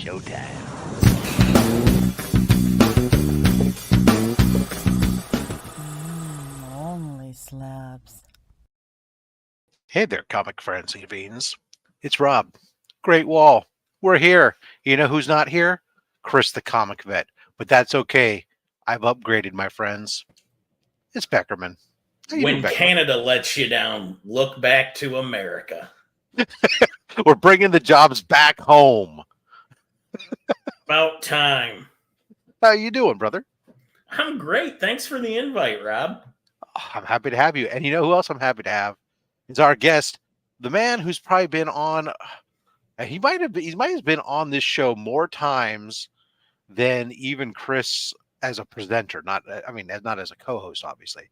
showtime. OnlySlabs. Hey there, comic friends and fiends. It's Rob. Great Wall. We're here. You know who's not here? Chris the comic vet. But that's okay. I've upgraded, my friends. It's Beckerman. How you doing, When Beckerman? Canada lets you down, look back to America. We're bringing the jobs back home. About time. How you doing, brother? I'm great. Thanks for the invite, Rob. I'm happy to have you. And you know who else I'm happy to have? It's our guest, the man who's probably been on. He might have been on this show more times than even Chris as a presenter. Not as a co-host, obviously,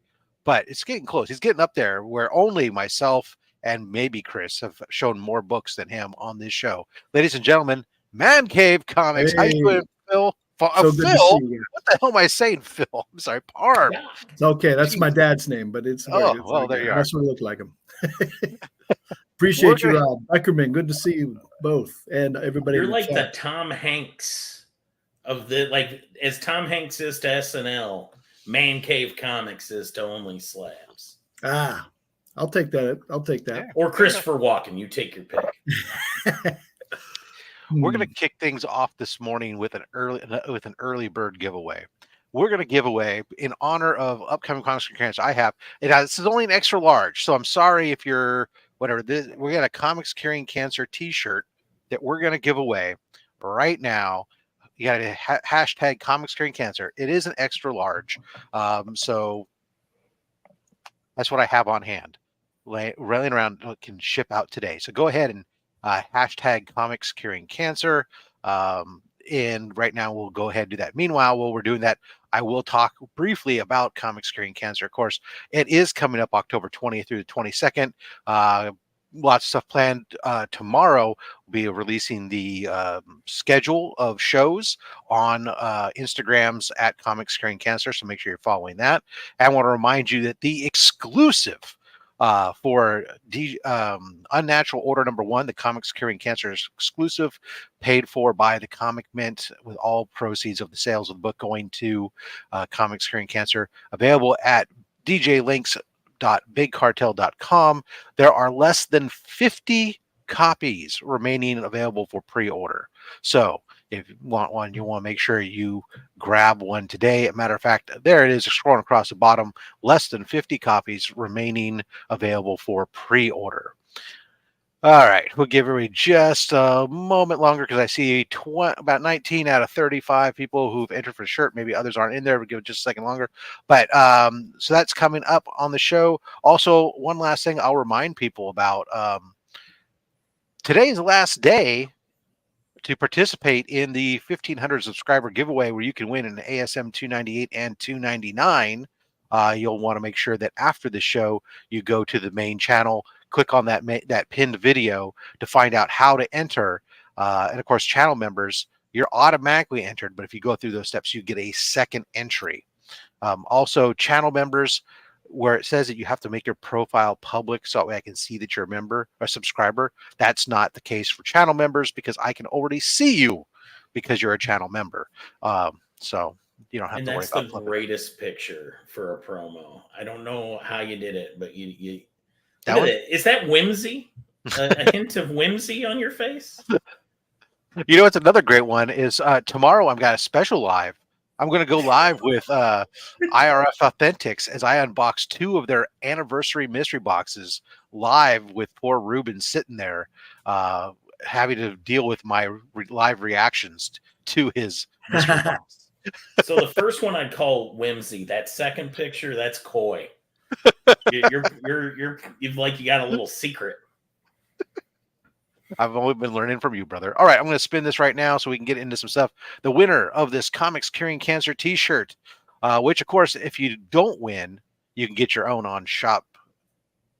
but it's getting close. He's getting up there where only myself and maybe Chris have shown more books than him on this show. Ladies and gentlemen, Man Cave Comics. Hey. How you doing, Phil? So good to Phil? see you. What the hell am I saying, Phil? I'm sorry, Parm. Yeah. It's okay. That's my dad's name, but it's Oh, it's well, there you are. That's what I look like him. Appreciate We're you, Rob. Beckerman, good to see you both and everybody. You're in like the chat. Tom Hanks of as Tom Hanks is to SNL, Man Cave Comics is to OnlySlabs. I'll take that. I'll take that. Yeah. Or Christopher Walken. You take your pick. We're going to kick things off this morning with an early bird giveaway. We're going to give away in honor of upcoming comics carrying cancer. This is only an extra large, so I'm sorry if you're whatever. We got a comics carrying cancer T-shirt that we're going to give away right now. You got to hashtag comics carrying cancer. It is an extra large, so that's what I have on hand. Railing around can ship out today. So go ahead and hashtag comics curing cancer. And right now we'll go ahead and do that. Meanwhile, while we're doing that, I will talk briefly about comics curing cancer. Of course, it is coming up October 20th through the 22nd. Lots of stuff planned. Tomorrow we'll be releasing the schedule of shows on Instagrams at Comics Curing Cancer. So make sure you're following that. And I want to remind you that the exclusive for Unnatural Order #1, the Comics Curing Cancer exclusive, paid for by the Comic Mint, with all proceeds of the sales of the book going to Comics Curing Cancer, available at djlinks.bigcartel.com. There are less than 50 copies remaining available for pre-order. So if you want one, you want to make sure you grab one today. As a matter of fact, there it is, scrolling across the bottom, less than 50 copies remaining available for pre-order. All right, we'll give everybody just a moment longer because I see about 19 out of 35 people who've entered for the shirt. Maybe others aren't in there. We'll give it just a second longer. But so that's coming up on the show. Also, one last thing I'll remind people about. Today's the last day to participate in the 1,500 subscriber giveaway, where you can win an ASM 298 and 299. You'll want to make sure that after the show, you go to the main channel, click on that pinned video to find out how to enter. And of course, channel members, you're automatically entered, but if you go through those steps, you get a second entry. Also, channel members, where it says that you have to make your profile public so that way I can see that you're a member or subscriber. That's not the case for channel members, because I can already see you because you're a channel member. So you don't have And to worry that's about the greatest picture for a promo. I don't know how you did it, but you that look one? at it. Is that whimsy? A hint of whimsy on your face? You know, it's another great one is tomorrow I've got a special live. I'm going to go live with IRF Authentics as I unbox 2 of their anniversary mystery boxes live, with poor Ruben sitting there having to deal with my live reactions to his mystery box. So the first one I'd call whimsy. That second picture, that's coy. You've you got a little secret. I've only been learning from you, brother. All right, I'm going to spin this right now so we can get into some stuff. The winner of this Comics Curing Cancer T-shirt, which, of course, if you don't win, you can get your own on Shop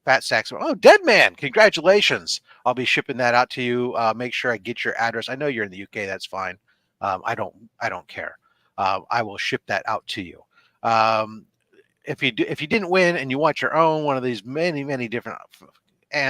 Fat Sacks. Oh, Dead Man, congratulations. I'll be shipping that out to you. Make sure I get your address. I know you're in the UK. That's fine. I don't care. I will ship that out to you. If you didn't win and you want your own one of these many different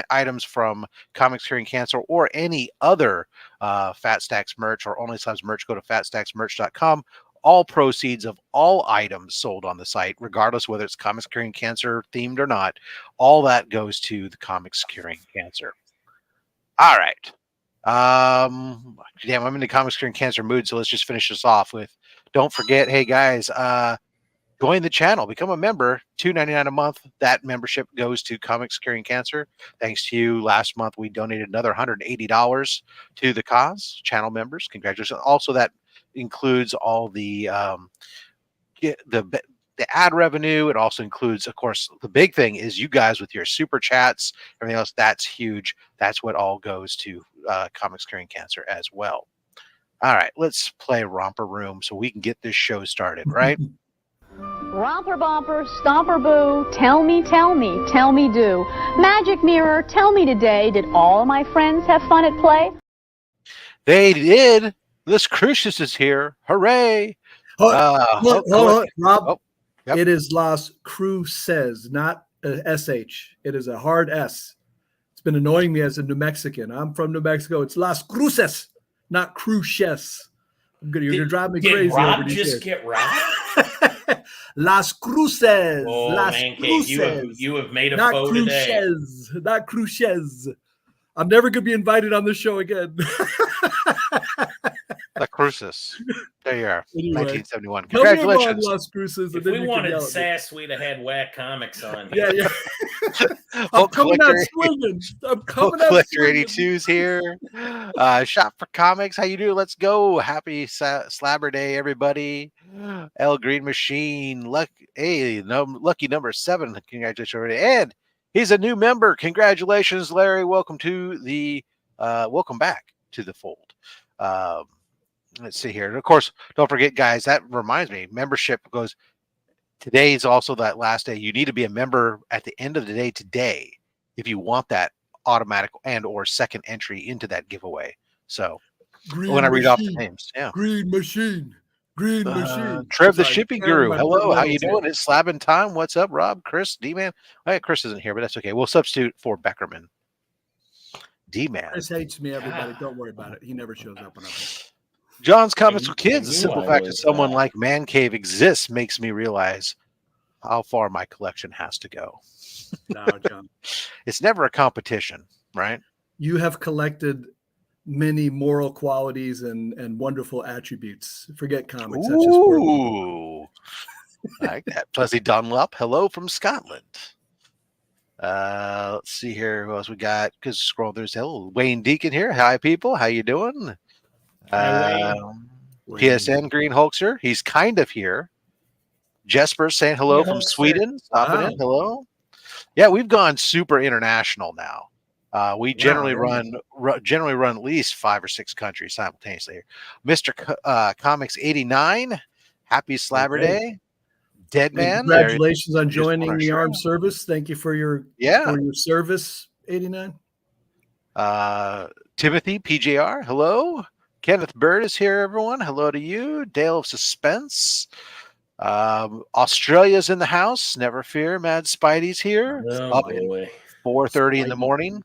items from Comics Curing Cancer or any other Fat Stacks merch or OnlySlabs merch, go to fatstacksmerch.com. All proceeds of all items sold on the site, regardless whether it's Comics Curing Cancer themed or not, all that goes to the Comics Curing Cancer. All right. Damn, I'm in the Comics Curing Cancer mood, so let's just finish this off with, don't forget, hey guys, join the channel, become a member, $2.99 a month. That membership goes to Comics Curing Cancer. Thanks to you, last month we donated another $180 to the cause. Channel members, congratulations. Also, that includes all the ad revenue. It also includes, of course, the big thing is you guys with your super chats, everything else. That's huge. That's what all goes to Comics Curing Cancer as well. All right, let's play Romper Room so we can get this show started, right? Romper bumper, stomper boo, tell me, do. Magic mirror, tell me today, did all my friends have fun at play? They did. This Crucius is here. Hooray! Hold on, Rob. Oh, yep. It is Las Cruces, not a SH. It is a hard S. It's been annoying me as a New Mexican. I'm from New Mexico. It's Las Cruces, not Cruces. You're gonna drive me crazy. Did Rob over these just years. get robbed? Las Cruces. Oh, Las man, Cruces. you have made a Not foe today. Cruces. Not Cruces. I'm never gonna be invited on the show again. The Crucis. There you are. Anyway. 1971. Tell me I'm Congratulations. wrong, Las Cruces. If we wanted sass, we'd have had Whack Comics on here. Yeah. I'm coming out swinging. Collector 82's here. Shop for Comics. How you doing? Let's go. Happy Slabber Day, everybody. L Green Machine. Lucky number 7. Congratulations already. And he's a new member. Congratulations, Larry. Welcome to the welcome back to the fold. Let's see here. And of course, don't forget, guys, that reminds me, membership goes, today is also that last day. You need to be a member at the end of the day today if you want that automatic and or second entry into that giveaway. So when I read off the names, yeah. Green Machine. Trev the Shipping Guru. Hello, how you doing? It's slabbing time. What's up, Rob? Chris, D-Man. Chris isn't here, but that's okay. We'll substitute for Beckerman. D-Man. Chris hates me, everybody. Don't worry about it. He never shows up when I'm here. John's Comments with Kids. The simple fact that someone like Man Cave exists makes me realize how far my collection has to go. No, John. It's never a competition, right? You have collected many moral qualities and wonderful attributes. Forget comics. That's just Ooh. I like that. Plessy Dunlop. Hello from Scotland. Let's see here. Who else we got? Because scroll there's Wayne Deacon here. Hi, people. How you doing? PSN Green Hulkster. He's kind of here. Jesper saying hello from Sweden. Stopping in. Hello. Yeah, we've gone super international now. We generally run at least 5 or 6 countries simultaneously. Mr. Comics 89. Happy Slabber Day. Dead Man. Congratulations on joining the armed service. Thank you for your service, 89. Timothy PJR. Hello. Kenneth Bird is here, everyone. Hello to you. Dale of Suspense. Australia's in the house. Never fear. Mad Spidey's here. Up at 4:30 in the morning.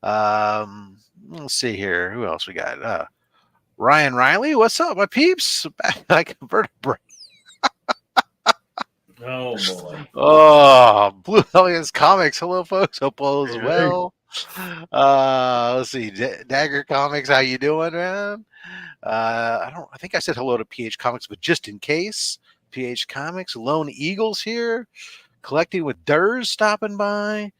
Let's see here. Who else we got? Ryan Riley. What's up, my peeps? Like vertebrae. Oh boy. Oh, Blue Hellions Comics. Hello, folks. Hope all is well. Let's see. Dagger Comics. How you doing, man? I think I said hello to PH Comics, but just in case, PH Comics. Lone Eagles here. Collecting with Durs stopping by.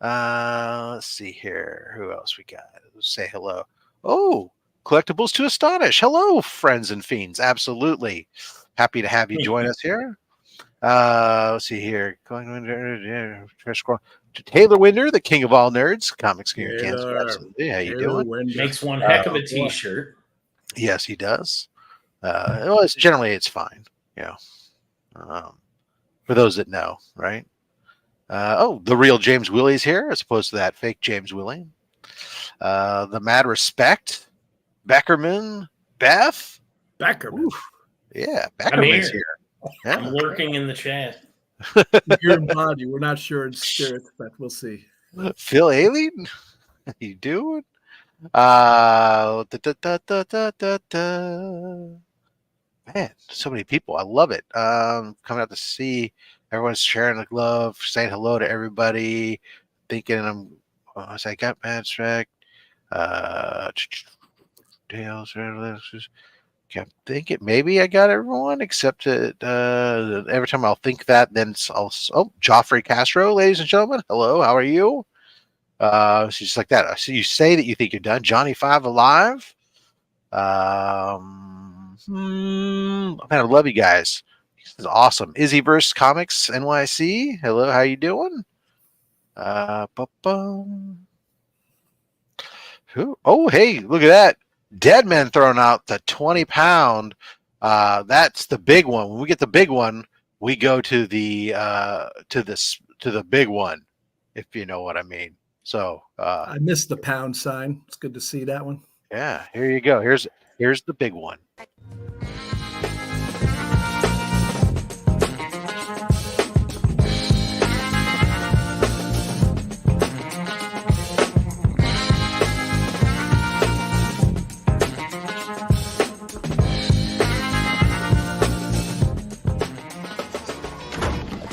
Let's see here. Who else we got? Let's say hello. Oh, Collectibles to Astonish. Hello, friends and fiends. Absolutely. Happy to have you join us here. Let's see here. Taylor Winder, the king of all nerds. Comics King of Kansas. Absolutely. How you doing? Makes one heck of a t-shirt. Yes, he does. Well, it's fine. Yeah. For those that know, right? The real James Willie's here, as opposed to that fake James Willie. The Mad Respect, Beckerman, Beth. Beckerman. Oof. Yeah, Beckerman's here. Yeah. I'm lurking in the chat. You're in body. We're not sure in spirit, but we'll see. Phil Aileen, how you doing? Man, so many people. I love it. Coming out to see everyone's sharing the love, saying hello to everybody, thinking I got Abstract, Dale's, kept thinking maybe I got everyone except that every time I'll think that, then Joffrey Castro, ladies and gentlemen, hello, how are you? She's like that. So you say that you think you're done. Johnny Five Alive. Man, I love you guys. This is awesome. Izzyverse Comics NYC. Hello, how you doing? Who? Oh, hey, look at that. Deadman throwing out the 20-pound. That's the big one. When we get the big one, we go to the big one, if you know what I mean. So I missed the pound sign. It's good to see that one. yeah, here you go. Here's the big one.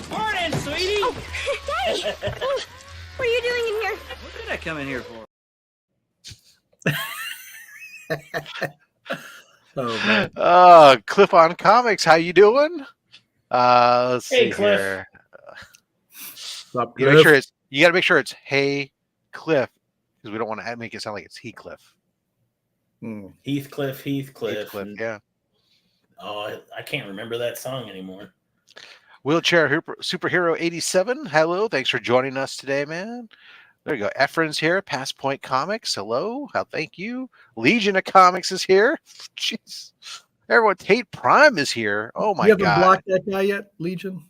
Morning, sweetie. Oh, Daddy! What are you doing in here? What did I come in here for? Oh man. Cliff on Comics, how you doing? Let's Hey, see Cliff. here. Up, You gotta make sure it's Hey Cliff, because we don't want to make it sound like it's Heathcliff. Heathcliff. Heathcliff, yeah. Oh, I can't remember that song anymore. Wheelchair Superhero 87. Hello, thanks for joining us today, man. There you go. Efren's here. Past Point Comics. Hello. Thank you. Legion of Comics is here. Jeez. Everyone, Tate Prime is here. Oh my You haven't god. blocked that guy yet, Legion?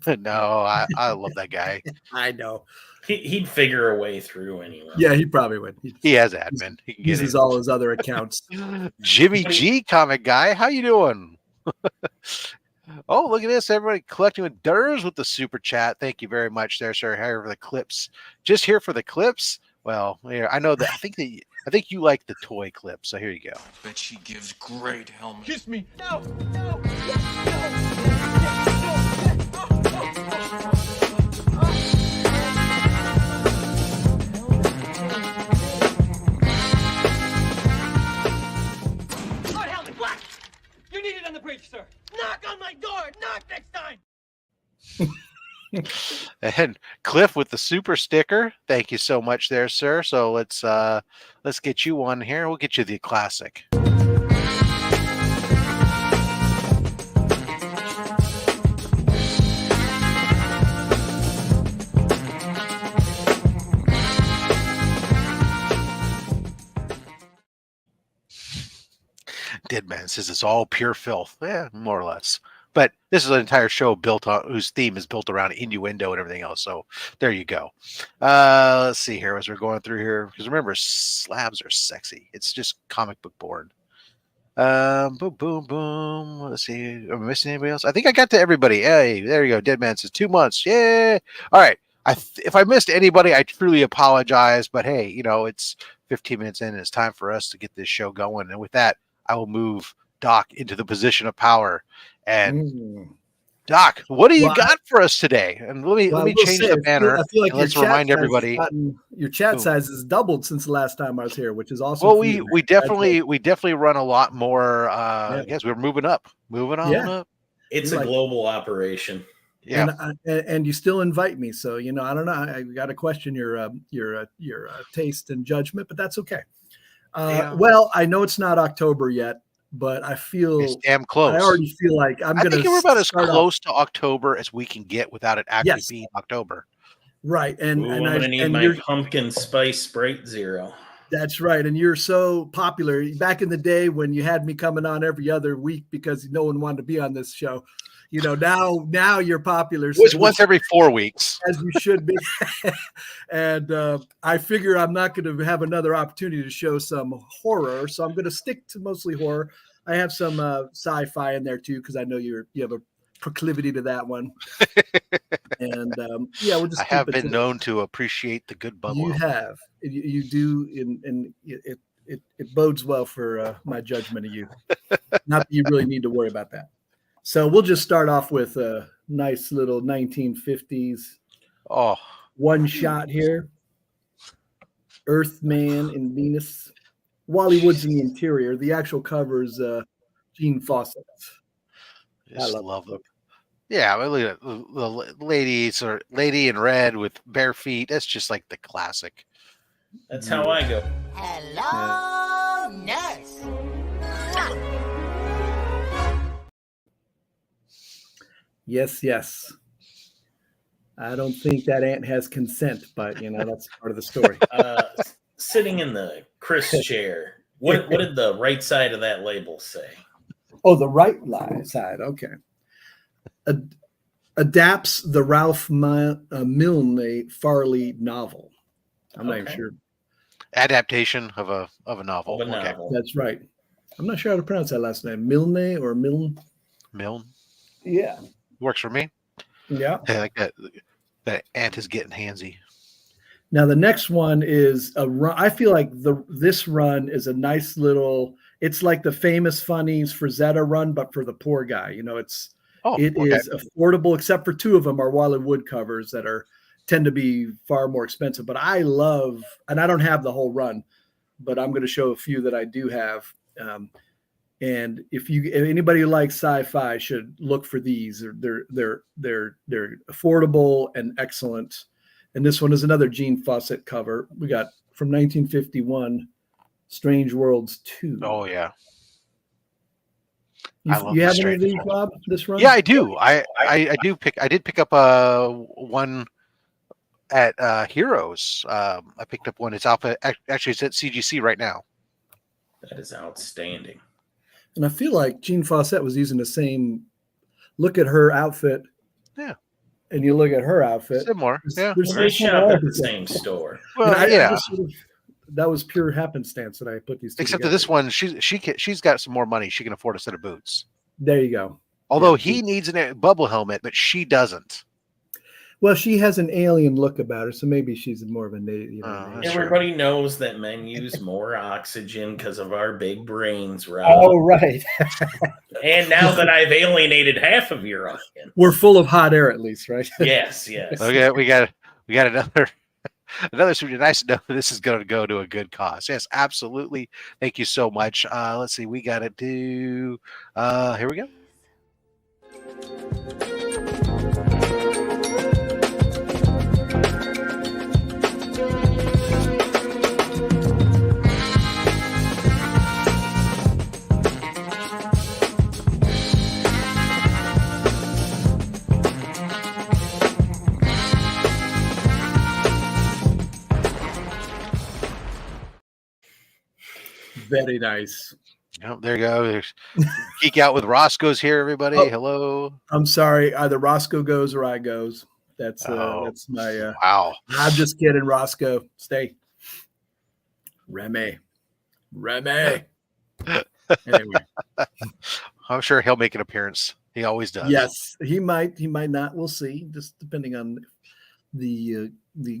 No, I love that guy. I know. He'd figure a way through anyway. Yeah, he probably would. He has admin. He can get uses in. all his other accounts. Jimmy G Comic Guy. How you doing? Oh, look at this. Everybody collecting with Durs with the super chat. Thank you very much there, sir. Here for the clips. Just here for the clips. Well, yeah, I know that. I think you like the toy clip. So here you go. Bet she gives great helmet. Kiss me. No. Lord help me, Black! You're needed on the bridge, sir. Knock on my door. Knock next time. And Cliff with the super sticker. Thank you so much there, sir. So let's get you one here. We'll get you the classic. Deadman says it's all pure filth. Yeah, more or less. But this is an entire show built on whose theme is built around innuendo and everything else. So there you go. Let's see here as we're going through here. Because remember, slabs are sexy. It's just comic book born. Boom, boom, boom. Let's see. Am I missing anybody else? I think I got to everybody. Hey, there you go. Deadman says 2 months. Yeah. All right. If I missed anybody, I truly apologize. But hey, it's 15 minutes in and it's time for us to get this show going. And with that, I will move Doc into the position of power. And Doc, what do you got for us today? And let me change the banner. I feel like let's remind everybody. Your chat size has doubled since the last time I was here, which is awesome. Well, we definitely run a lot more. I guess we're moving up. Up. It's a global operation. Yeah, and you still invite me, so I don't know. I got to question your taste and judgment, but that's okay. Well, I know it's not October yet, but I feel it's damn close. I already feel like I think we're about as close to October as we can get without it actually being October. Right, I'm gonna need my pumpkin spice Sprite Zero. That's right, and you're so popular. Back in the day when you had me coming on every other week because no one wanted to be on this show. Now you're popular. It was once every 4 weeks, as you should be. And I figure I'm not going to have another opportunity to show some horror, so I'm going to stick to mostly horror. I have some sci-fi in there too because I know you have a proclivity to that one. And yeah, we'll just I keep have it been to known to appreciate the good bubble. You helmet. have. You do, and it bodes well for my judgment of you. Not that you really need to worry about that. So we'll just start off with a nice little 1950s Oh, one shot here. Earthman and Venus. Wally Wood's in the interior. The actual cover is Gene Fawcett. just love love that them. Yeah, but look at the ladies or lady in red with bare feet. That's just like the classic. That's how I go. Hello, nurse. Yes, yes. I don't think that ant has consent, but that's part of the story. Sitting in the Chris chair. What did the right side of that label say? Oh, the right side. Okay. Adapts the Ralph Milne Farley novel. I'm not even sure. Adaptation of a novel. Of a novel. That's right. I'm not sure how to pronounce that last name. Milne or Milne? Milne Yeah. works for me. Yeah. I like that. That ant is getting handsy. Now the next one is a run. I feel like this run is a nice little. It's like the Famous Funnies Frazetta run, but for the poor guy. It is affordable, except for two of them are Wally Wood covers that tend to be far more expensive. But I love, and I don't have the whole run, but I'm going to show a few that I do have. And if anybody who likes sci-fi should look for these. They're affordable and excellent. And this one is another Gene Fawcett cover. We got from 1951, Strange Worlds 2. Oh yeah. You have any of these, Rob? This run? Yeah, I do. I did pick up one at Heroes. I picked up one. It's Alpha. Actually, it's at CGC right now. That is outstanding. And I feel like Gene Fawcett was using the same. Look at her outfit. Yeah. And you look at her outfit. Similar. Yeah. They shop at the same store. Well, yeah. That was pure happenstance that I put these two Except together. for this one, she's got some more money. She can afford a set of boots. There you go. Although he needs a bubble helmet, but she doesn't. Well, she has an alien look about her, so maybe she's more of a native. Everybody knows that men use more oxygen because of our big brains, right? Oh, right. And now that I've alienated half of your audience, we're full of hot air, at least, right? Yes. Okay, we got another super nice to know that this is going to go to a good cause. Yes, absolutely. Thank you so much. Let's see. We got to do. Here we go. Very nice. Oh, there you go. There's Geek Out with Roscoe's here, everybody. Oh, hello. I'm sorry. Either Roscoe goes or I goes. That's my. Wow. I'm just kidding, Roscoe. Stay. Remy. Anyway. I'm sure he'll make an appearance. He always does. Yes, he might. He might not. We'll see. Just depending on the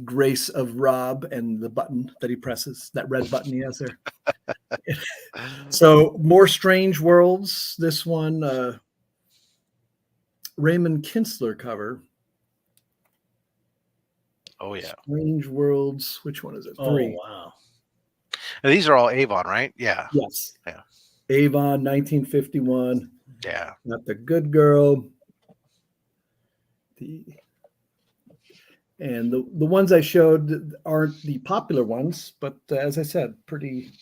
grace of Rob and the button that he presses. That red button he has there. So more Strange Worlds. This one, Raymond Kinsler cover. Oh yeah. Strange Worlds. Which one is it? 3. Oh wow. And these are all Avon, right? Yeah. Yes. Yeah. Avon, 1951. Yeah. Not the Good Girl. And the ones I showed aren't the popular ones, but as I said, pretty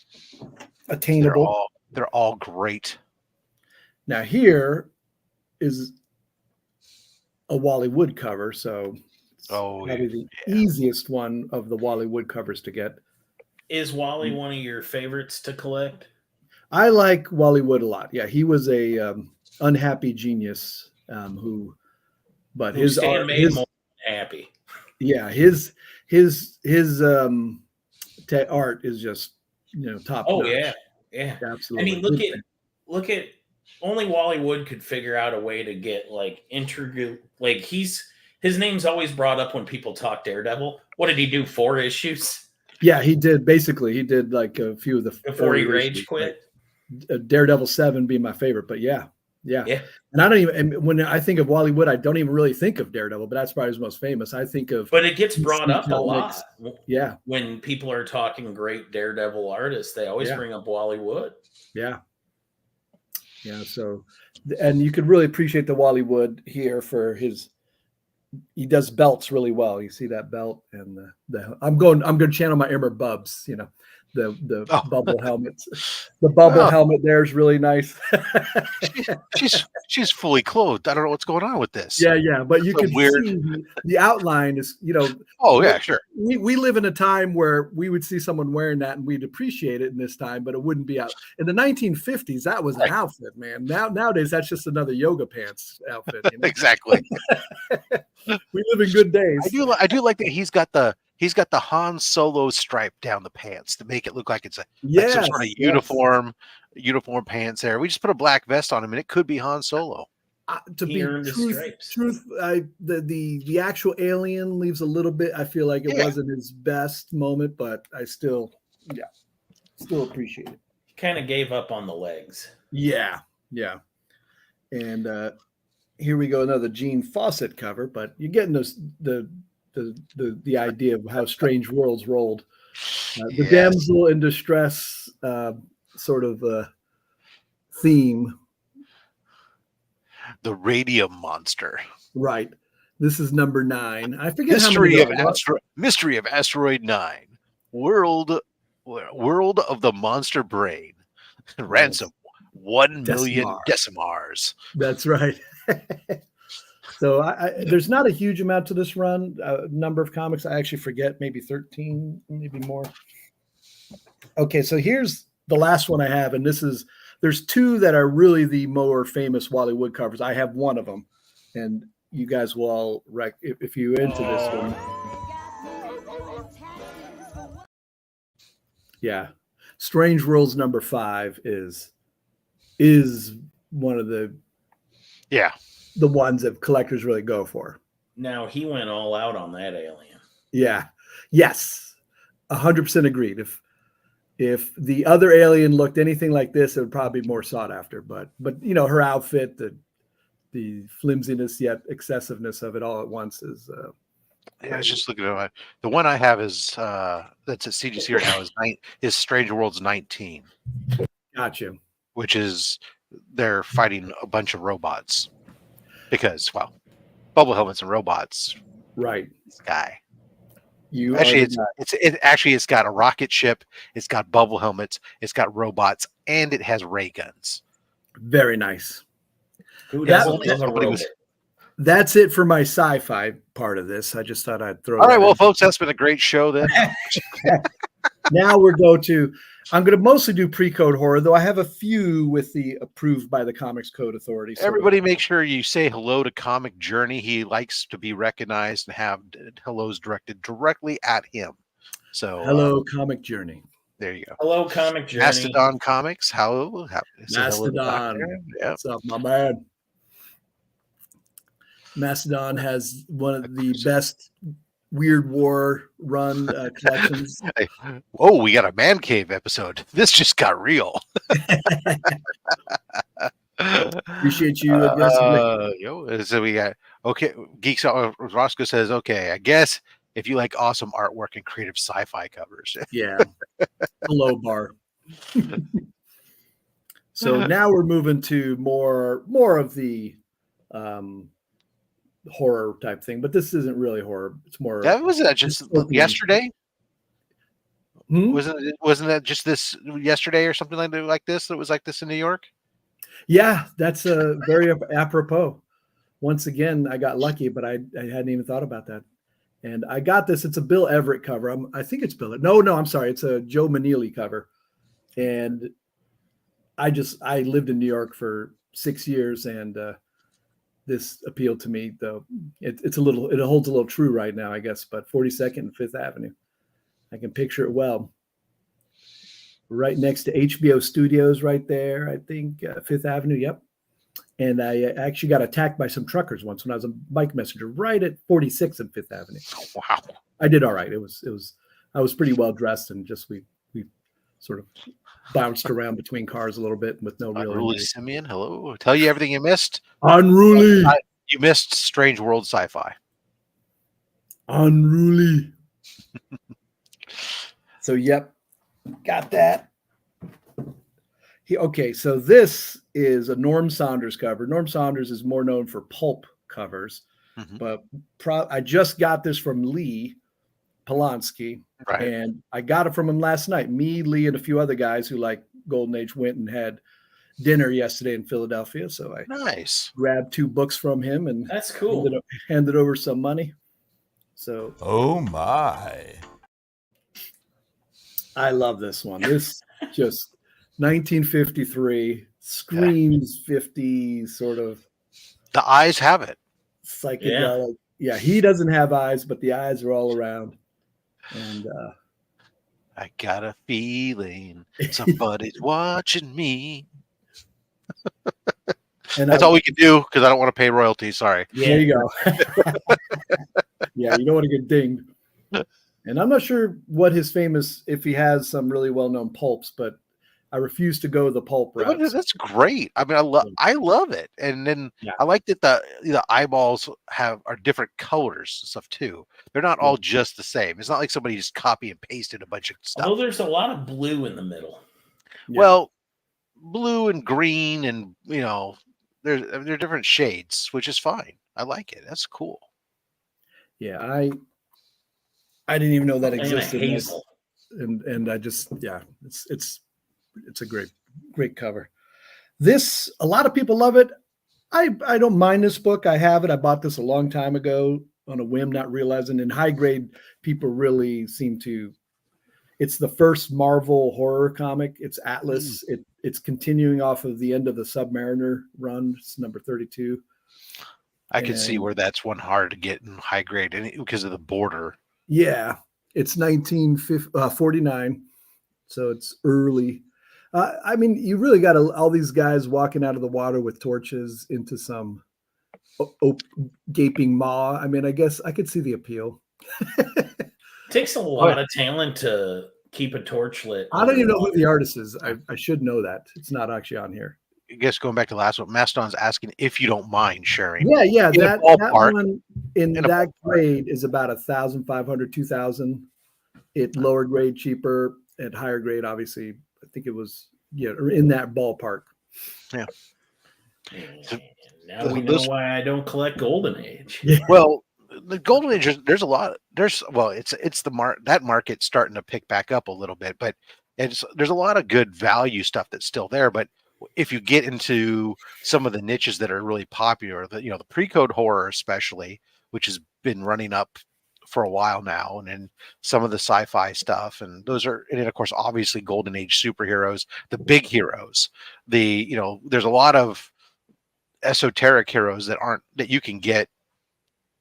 attainable. They're all great. Now here is a Wally Wood cover, so it's probably the easiest one of the Wally Wood covers to get. Is Wally one of your favorites to collect? I like Wally Wood a lot. Yeah, he was a unhappy genius but his art, more happy. Yeah, his art is just top. Oh notch. yeah, Absolutely. I mean, look at Only Wally Wood could figure out a way to get like like his name's always brought up when people talk Daredevil. What did he do? 4 issues Yeah, he did. Basically, he did like a few of the before he early rage issues, quit. like, Daredevil 7 being my favorite, but yeah. And I don't even. And when I think of Wally Wood, I don't even really think of Daredevil, but that's probably his most famous. I think of. But it gets brought DC up Comics. a lot. Yeah. When people are talking great Daredevil artists, they always bring up Wally Wood. Yeah. Yeah. So, and you could really appreciate the Wally Wood here for his. He does belts really well. You see that belt and I'm going to channel my inner Bubs, the bubble helmets. The bubble helmet there is really nice. she's fully clothed. I don't know what's going on with this. Yeah, but you can weird. see the outline is, Oh yeah, sure. We live in a time where we would see someone wearing that and we'd appreciate it in this time, but it wouldn't be out in the 1950s. That was an outfit, man. Nowadays that's just another yoga pants outfit. Exactly. We live in good days. I do like that he's got the Han Solo stripe down the pants to make it look like it's like some sort of uniform pants there. We just put a black vest on him and it could be Han Solo. To be truth, the actual alien leaves a little bit. I feel like it wasn't his best moment, but I still appreciate it. Kind of gave up on the legs. Yeah. And here we go, another Gene Fawcett cover, but you're getting the idea of how Strange Worlds rolled. The damsel in distress sort of theme. The radium monster. Right. This is number 9. I forget Mystery of Asteroid 9. World of the Monster Brain. Ransom 1 million decimars. That's right. So there's not a huge amount to this run. Number of comics, I actually forget, maybe 13, maybe more. Okay, so here's the last one I have, and there's 2 that are really the more famous Wally Wood covers. I have one of them, and you guys will all if you're into this one. Yeah, Strange Worlds number 5 is one of the ones that collectors really go for. Now he went all out on that alien. Yeah. Yes. 100% agreed. If the other alien looked anything like this, it would probably be more sought after. But her outfit, the flimsiness yet excessiveness of it all at once is. I was just looking at the one I have is that's at CGC right now is Strange Worlds 19. Gotcha. Which is they're fighting a bunch of robots. Because, bubble helmets and robots. Right. This guy. It's got a rocket ship, it's got bubble helmets, it's got robots, and it has ray guns. Very nice. That's it for my sci-fi part of this. I just thought I'd throw. All right, well, folks, that's been a great show then. Now I'm going to mostly do pre-code horror, though I have a few with the approved by the Comics Code Authority. So everybody make sure you say hello to Comic Journey. He likes to be recognized and have hellos directed directly at him. So hello, Comic Journey. There you go. Hello, Comic Journey. Mastodon Comics. Hello. Mastodon. What's up, my man? Mastodon has one of the best Weird War run collections. Oh, we got a man cave episode. This just got real. Appreciate you. So we got Geeks Roscoe says, okay, I guess if you like awesome artwork and creative sci-fi covers. Yeah. Hello, bar. So now we're moving to more of the horror type thing, but this isn't really horror. It's more. That was just yesterday. Wasn't that just this yesterday or something like this? That was like this in New York. Yeah, that's a very apropos. Once again, I got lucky, but I hadn't even thought about that. And I got this. It's a Bill Everett cover. I think it's Bill. No, I'm sorry. It's a Joe Maneely cover. And I lived in New York for 6 years, and this appealed to me, though. It holds a little true right now, I guess, but 42nd and 5th Avenue. I can picture it well. right next to HBO Studios, right there. I think Fifth Avenue. Yep. And I actually got attacked by some truckers once when I was a bike messenger right at 46 and Fifth Avenue. Wow. I did all right. I was pretty well dressed, and just we sort of bounced around between cars a little bit with no real Unruly injury. Simeon, hello. Tell you everything you missed. Unruly. You missed Strange World Sci-Fi. Unruly. So, yep, got that. Okay, so this is a Norm Saunders cover. Norm Saunders is more known for pulp covers, but I just got this from Lee Polanski, Right. and I got it from him last night. Me, Lee, and a few other guys who like Golden Age went and had dinner yesterday in Philadelphia. So I Nice. grabbed 2 books from him and That's cool. handed over some money. So Oh my. I love this one. This just 1953 screams 50 sort of The eyes have it. psychedelic. Yeah, he doesn't have eyes, but the eyes are all around. And I got a feeling somebody's watching me. and That's all we can do because I don't want to pay royalties. Sorry. There you go. Yeah, you don't want to get dinged. And I'm not sure what his famous, if he has some really well-known pulps, but I refuse to go the pulp route. That's great. I mean, I love it, and then I like that the eyeballs are different colors and stuff too. They're not all just the same. It's not like somebody just copy and pasted a bunch of stuff. Although there's a lot of blue in the middle. Yeah. Well, blue and green, and they're different shades, which is fine. I like it. That's cool. Yeah, I didn't even know that And a existed. hazel. And I just it's a great cover. This, a lot of people love it. I don't mind this book. I have it. I bought this a long time ago on a whim, not realizing. In high grade, people really seem to. It's the first Marvel horror comic. It's Atlas. It's continuing off of the end of the Submariner run. It's number 32. I can see where that's one hard to get in high grade because of the border. Yeah, it's 1949, so it's early. I mean, you really got all these guys walking out of the water with torches into some gaping maw. I mean, I guess I could see the appeal. It takes a lot of talent to keep a torch lit. I don't even know who the artist is. I should know that. It's not actually on here. I guess going back to the last one, Mastodon's asking if you don't mind sharing. Yeah. In That one in a that grade is about 1,500, 2,000. It lower grade, cheaper. At higher grade, obviously, I think it was in that ballpark. Yeah. Now we know why I don't collect Golden Age. Well, the Golden Age, there's a lot. It's that market's starting to pick back up a little bit, but there's a lot of good value stuff that's still there. But if you get into some of the niches that are really popular, the pre-code horror especially, which has been running up for a while now, and then some of the sci-fi stuff, and then of course obviously Golden Age superheroes, the big heroes, there's a lot of esoteric heroes that you can get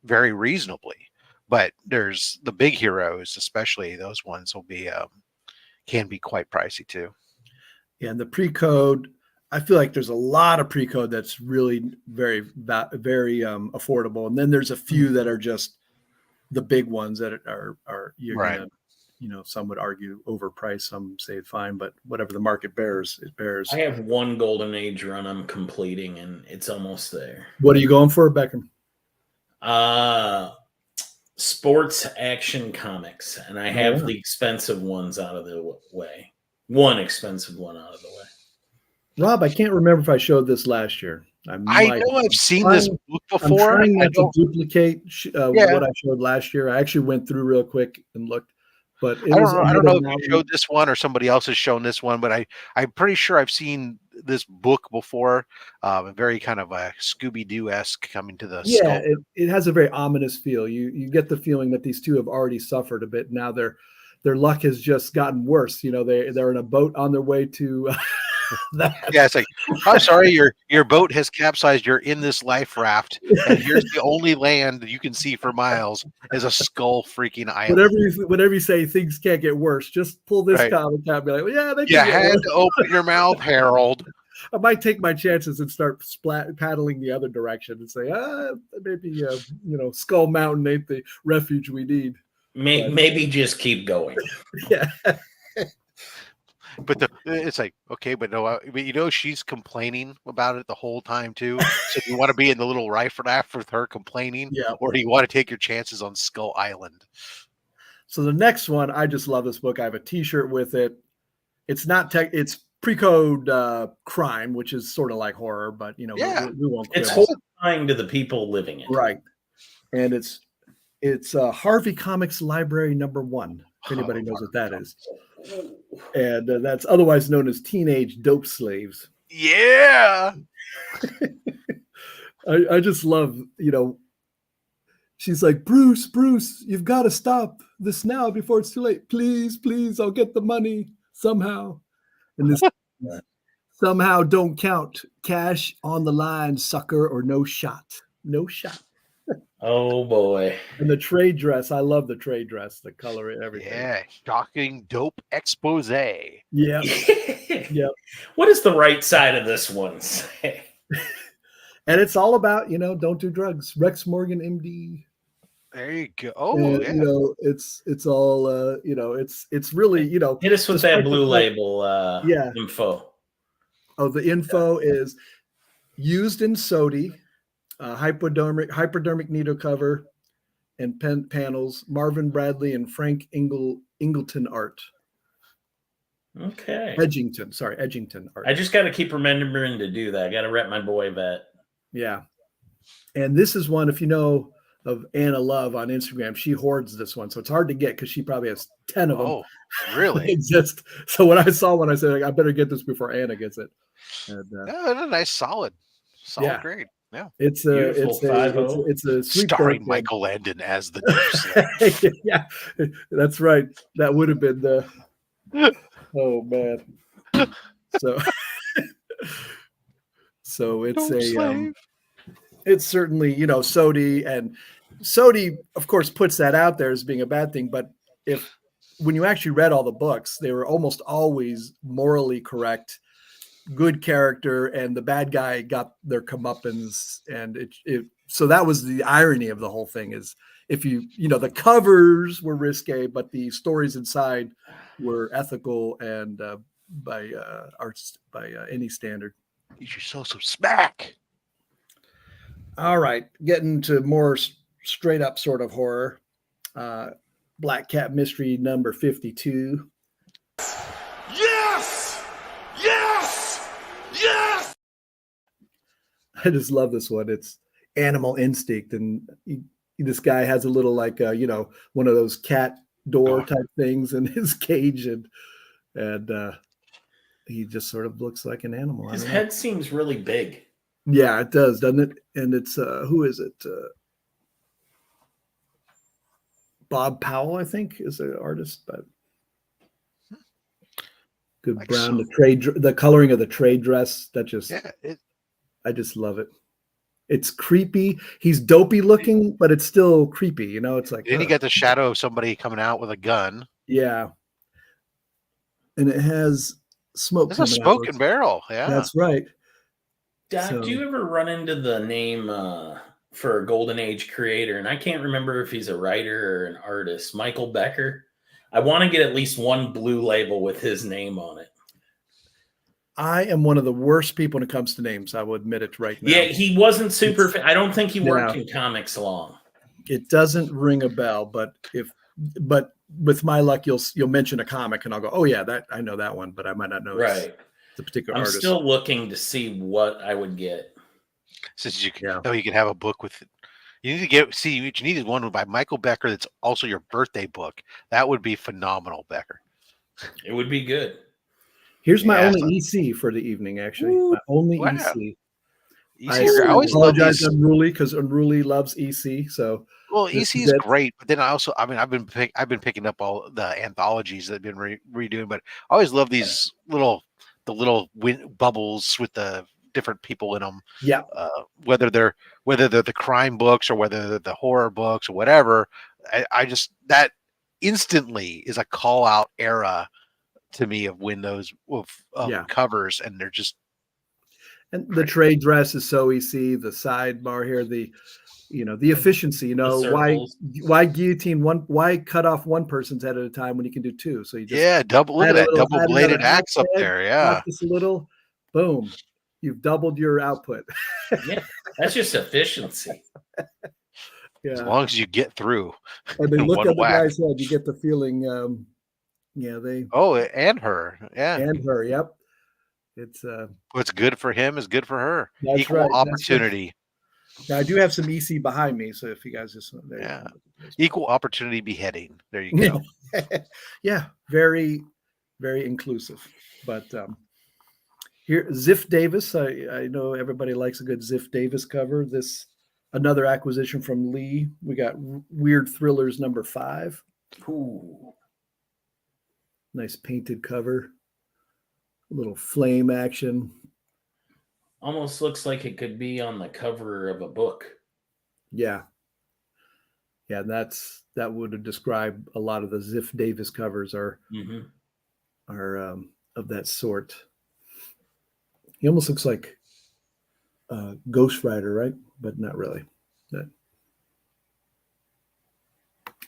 very reasonably, but there's the big heroes, especially those ones can be quite pricey too. Yeah, and the pre-code, I feel like there's a lot of pre-code that's really very, very affordable, and then there's a few that are just the big ones that are you're Right. gonna, some would argue overpriced, some say fine, but whatever the market bears, it bears. I have one Golden Age run I'm completing, and it's almost there. What are you going for, Beckham? Sports action comics, and I have the expensive ones out of the way. One expensive one out of the way. Rob, I can't remember if I showed this last year. I know I've seen this book before. I'm trying not to duplicate what I showed last year. I actually went through real quick and looked, but I don't know if you showed this one or somebody else has shown this one, but I'm pretty sure I've seen this book before. Very kind of a Scooby-Doo-esque coming to the yeah. It has a very ominous feel. You get the feeling that these two have already suffered a bit. Now their luck has just gotten worse. They're in a boat on their way to Yeah, it's like, I'm sorry, your boat has capsized. You're in this life raft, and here's the only land you can see for miles is a skull freaking island. Whenever you say things can't get worse, just pull this Right. comic out and be like, well, yeah, they You can get had worse. to open your mouth, Harold. I might take my chances and start paddling the other direction and say, maybe Skull Mountain ain't the refuge we need. Maybe just keep going. Yeah. But it's like, okay, but no, but she's complaining about it the whole time too. So do you want to be in the little rife raft with her complaining, Yeah. or do you want to take your chances on Skull Island? So the next one, I just love this book. I have a T-shirt with it. It's not it's pre-code crime, which is sort of like horror, but we won't. It's horrifying to the people living it, right? And it's Harvey Comics Library #1. If anybody knows what that is, and that's otherwise known as Teenage Dope Slaves. Yeah. I just love, she's like, Bruce, you've got to stop this now before it's too late. Please, I'll get the money somehow. And this somehow don't count. Cash on the line, sucker, or no shot. No shot. Oh boy. And the trade dress, I love the trade dress, the color and everything. Yeah, shocking dope expose. Yeah. Yeah. What does the right side of this one say? And it's all about, don't do drugs. Rex Morgan, MD. There you go. Oh, And, yeah. it's all, it's really, Hit us with that blue label info. Oh, the info is used in SOTI, hypodermic needle cover, and panels, Marvin Bradley and Frank Ingleton art. Okay. Edgington art. I just got to keep remembering to do that. I got to rep my boy Vet. Yeah. And this is one, if you know of Anna Love on Instagram, she hoards this one. So it's hard to get because she probably has 10 of them. Oh, really? Exist. So when I saw one, I said, I better get this before Anna gets it. And, a nice solid grade. Yeah. It's a sweet starring book, Michael Landon as the dope slave. Yeah, that's right. That would have been the oh man. So it's it's certainly, SOTI, and SOTI of course puts that out there as being a bad thing, but when you actually read all the books, they were almost always morally correct, good character, and the bad guy got their comeuppance. And so that was the irony of the whole thing, is if the covers were risque, but the stories inside were ethical and by any standard. Eat yourself some smack. All right, getting to more straight up sort of horror. Black Cat Mystery number 52. Yes! Yes! Yes! I just love this one. It's Animal Instinct, and this guy has a little one of those cat door type things in his cage, and he just sort of looks like an animal. His head seems really big. Yeah, it does, doesn't it? And it's who is it? Bob Powell, I think, is an artist, but good brown. The coloring of the trade dress, I just love it. It's creepy. He's dopey looking, but it's still creepy. It's like. Then you get the shadow of somebody coming out with a gun. Yeah. And it has smoke. It's a smoke and barrel. Yeah, that's right. Doc, do you ever run into the name for a Golden Age creator? And I can't remember if he's a writer or an artist. Michael Becker. I want to get at least one blue label with his name on it. I am one of the worst people when it comes to names. I will admit it right now. Yeah, he wasn't super. I don't think he worked in comics long. It doesn't ring a bell, but with my luck, you'll mention a comic, and I'll go, oh yeah, that I know that one, but I might not know the particular artist. I'm still looking to see what I would get. Since you can have a book with it. You need to you needed one by Michael Becker that's also your birthday book. That would be phenomenal, Becker. It would be good. Here's my only EC for the evening, actually. My only EC. I always apologize to Unruly because Unruly loves EC. So EC is great, but then I've been picking up all the anthologies that have been redoing, but I always love these little the little wind bubbles with the different people in them. Yeah. Whether they're the crime books or whether they're the horror books or whatever. I just that instantly is a call out era to me of when those covers, and they're just. And the trade dress is so easy. The sidebar here, the efficiency. Why guillotine one? Why cut off one person's head at a time when you can do two? So you just double. Look at that double bladed axe up there. Yeah, just a little, boom, you've doubled your output. Yeah, that's just efficiency. Yeah, as long as you get through. And they look at the guy's head, you get the feeling. They. Oh, and her. Yeah, and her. Yep. It's what's good for him is good for her. That's Equal right. opportunity. Now, I do have some EC behind me, so if you guys just equal opportunity beheading. There you go. Yeah, very, very inclusive. But here, Ziff Davis. I know everybody likes a good Ziff Davis cover. This another acquisition from Lee. We got Weird Thrillers #5. Ooh, nice painted cover. A little flame action. Almost looks like it could be on the cover of a book. Yeah. Yeah, that would have described a lot of the Ziff Davis covers are of that sort. He almost looks like Ghost Rider, right? But not really. And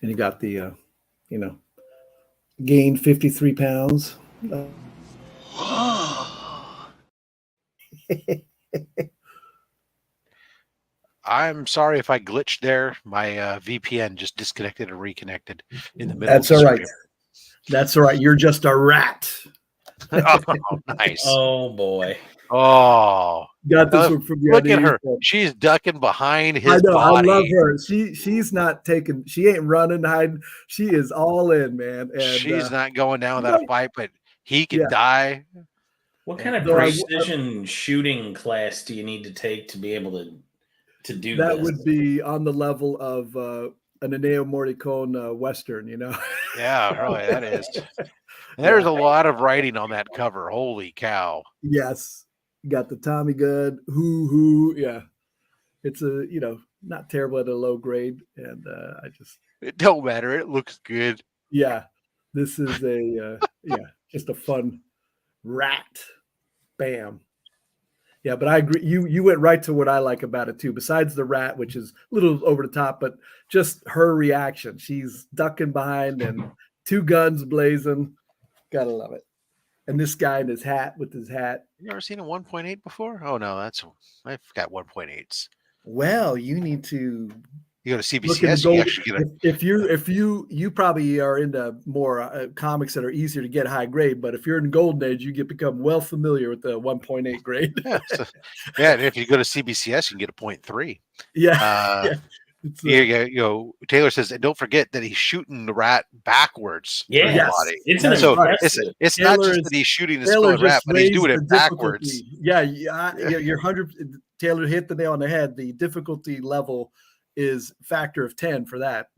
he got the gained 53 pounds. I'm sorry if I glitched there. My VPN just disconnected and reconnected in the middle. That's all right. That's all right. You're just a rat. Oh, nice. Oh boy. Oh, got this one from look at her. She's ducking behind his body. I love her. She's not taking. She ain't running, hiding. She is all in, man. And she's not going down without a fight, but he could die. What kind of precision shooting class do you need to take to be able to do that? That would be on the level of an Ennio Morricone Western, Yeah, really, that is. There's a lot of writing on that cover. Holy cow. Yes. You got the Tommy gun. Hoo. Yeah. It's not terrible at a low grade. And it don't matter. It looks good. Yeah. This is just a fun rat. Bam. Yeah, but I agree. You went right to what I like about it too. Besides the rat, which is a little over the top, but just her reaction. She's ducking behind and two guns blazing. Gotta love it. And this guy in his hat with his hat. You ever seen a 1.8 before? Oh no, I've got 1.8s. Well, you need to. You go to CBCS, you actually get if you probably are into more comics that are easier to get high grade, but if you're in Golden Age, you become well familiar with the 1.8 grade. And if you go to CBCS, you can get a 0.3. Yeah. Taylor says, and don't forget that he's shooting the rat backwards. Yeah, yes. Body. It's not just that he's shooting the skull rat, but he's doing it backwards. Yeah, you're 100. Taylor hit the nail on the head. The difficulty level is factor of 10 for that.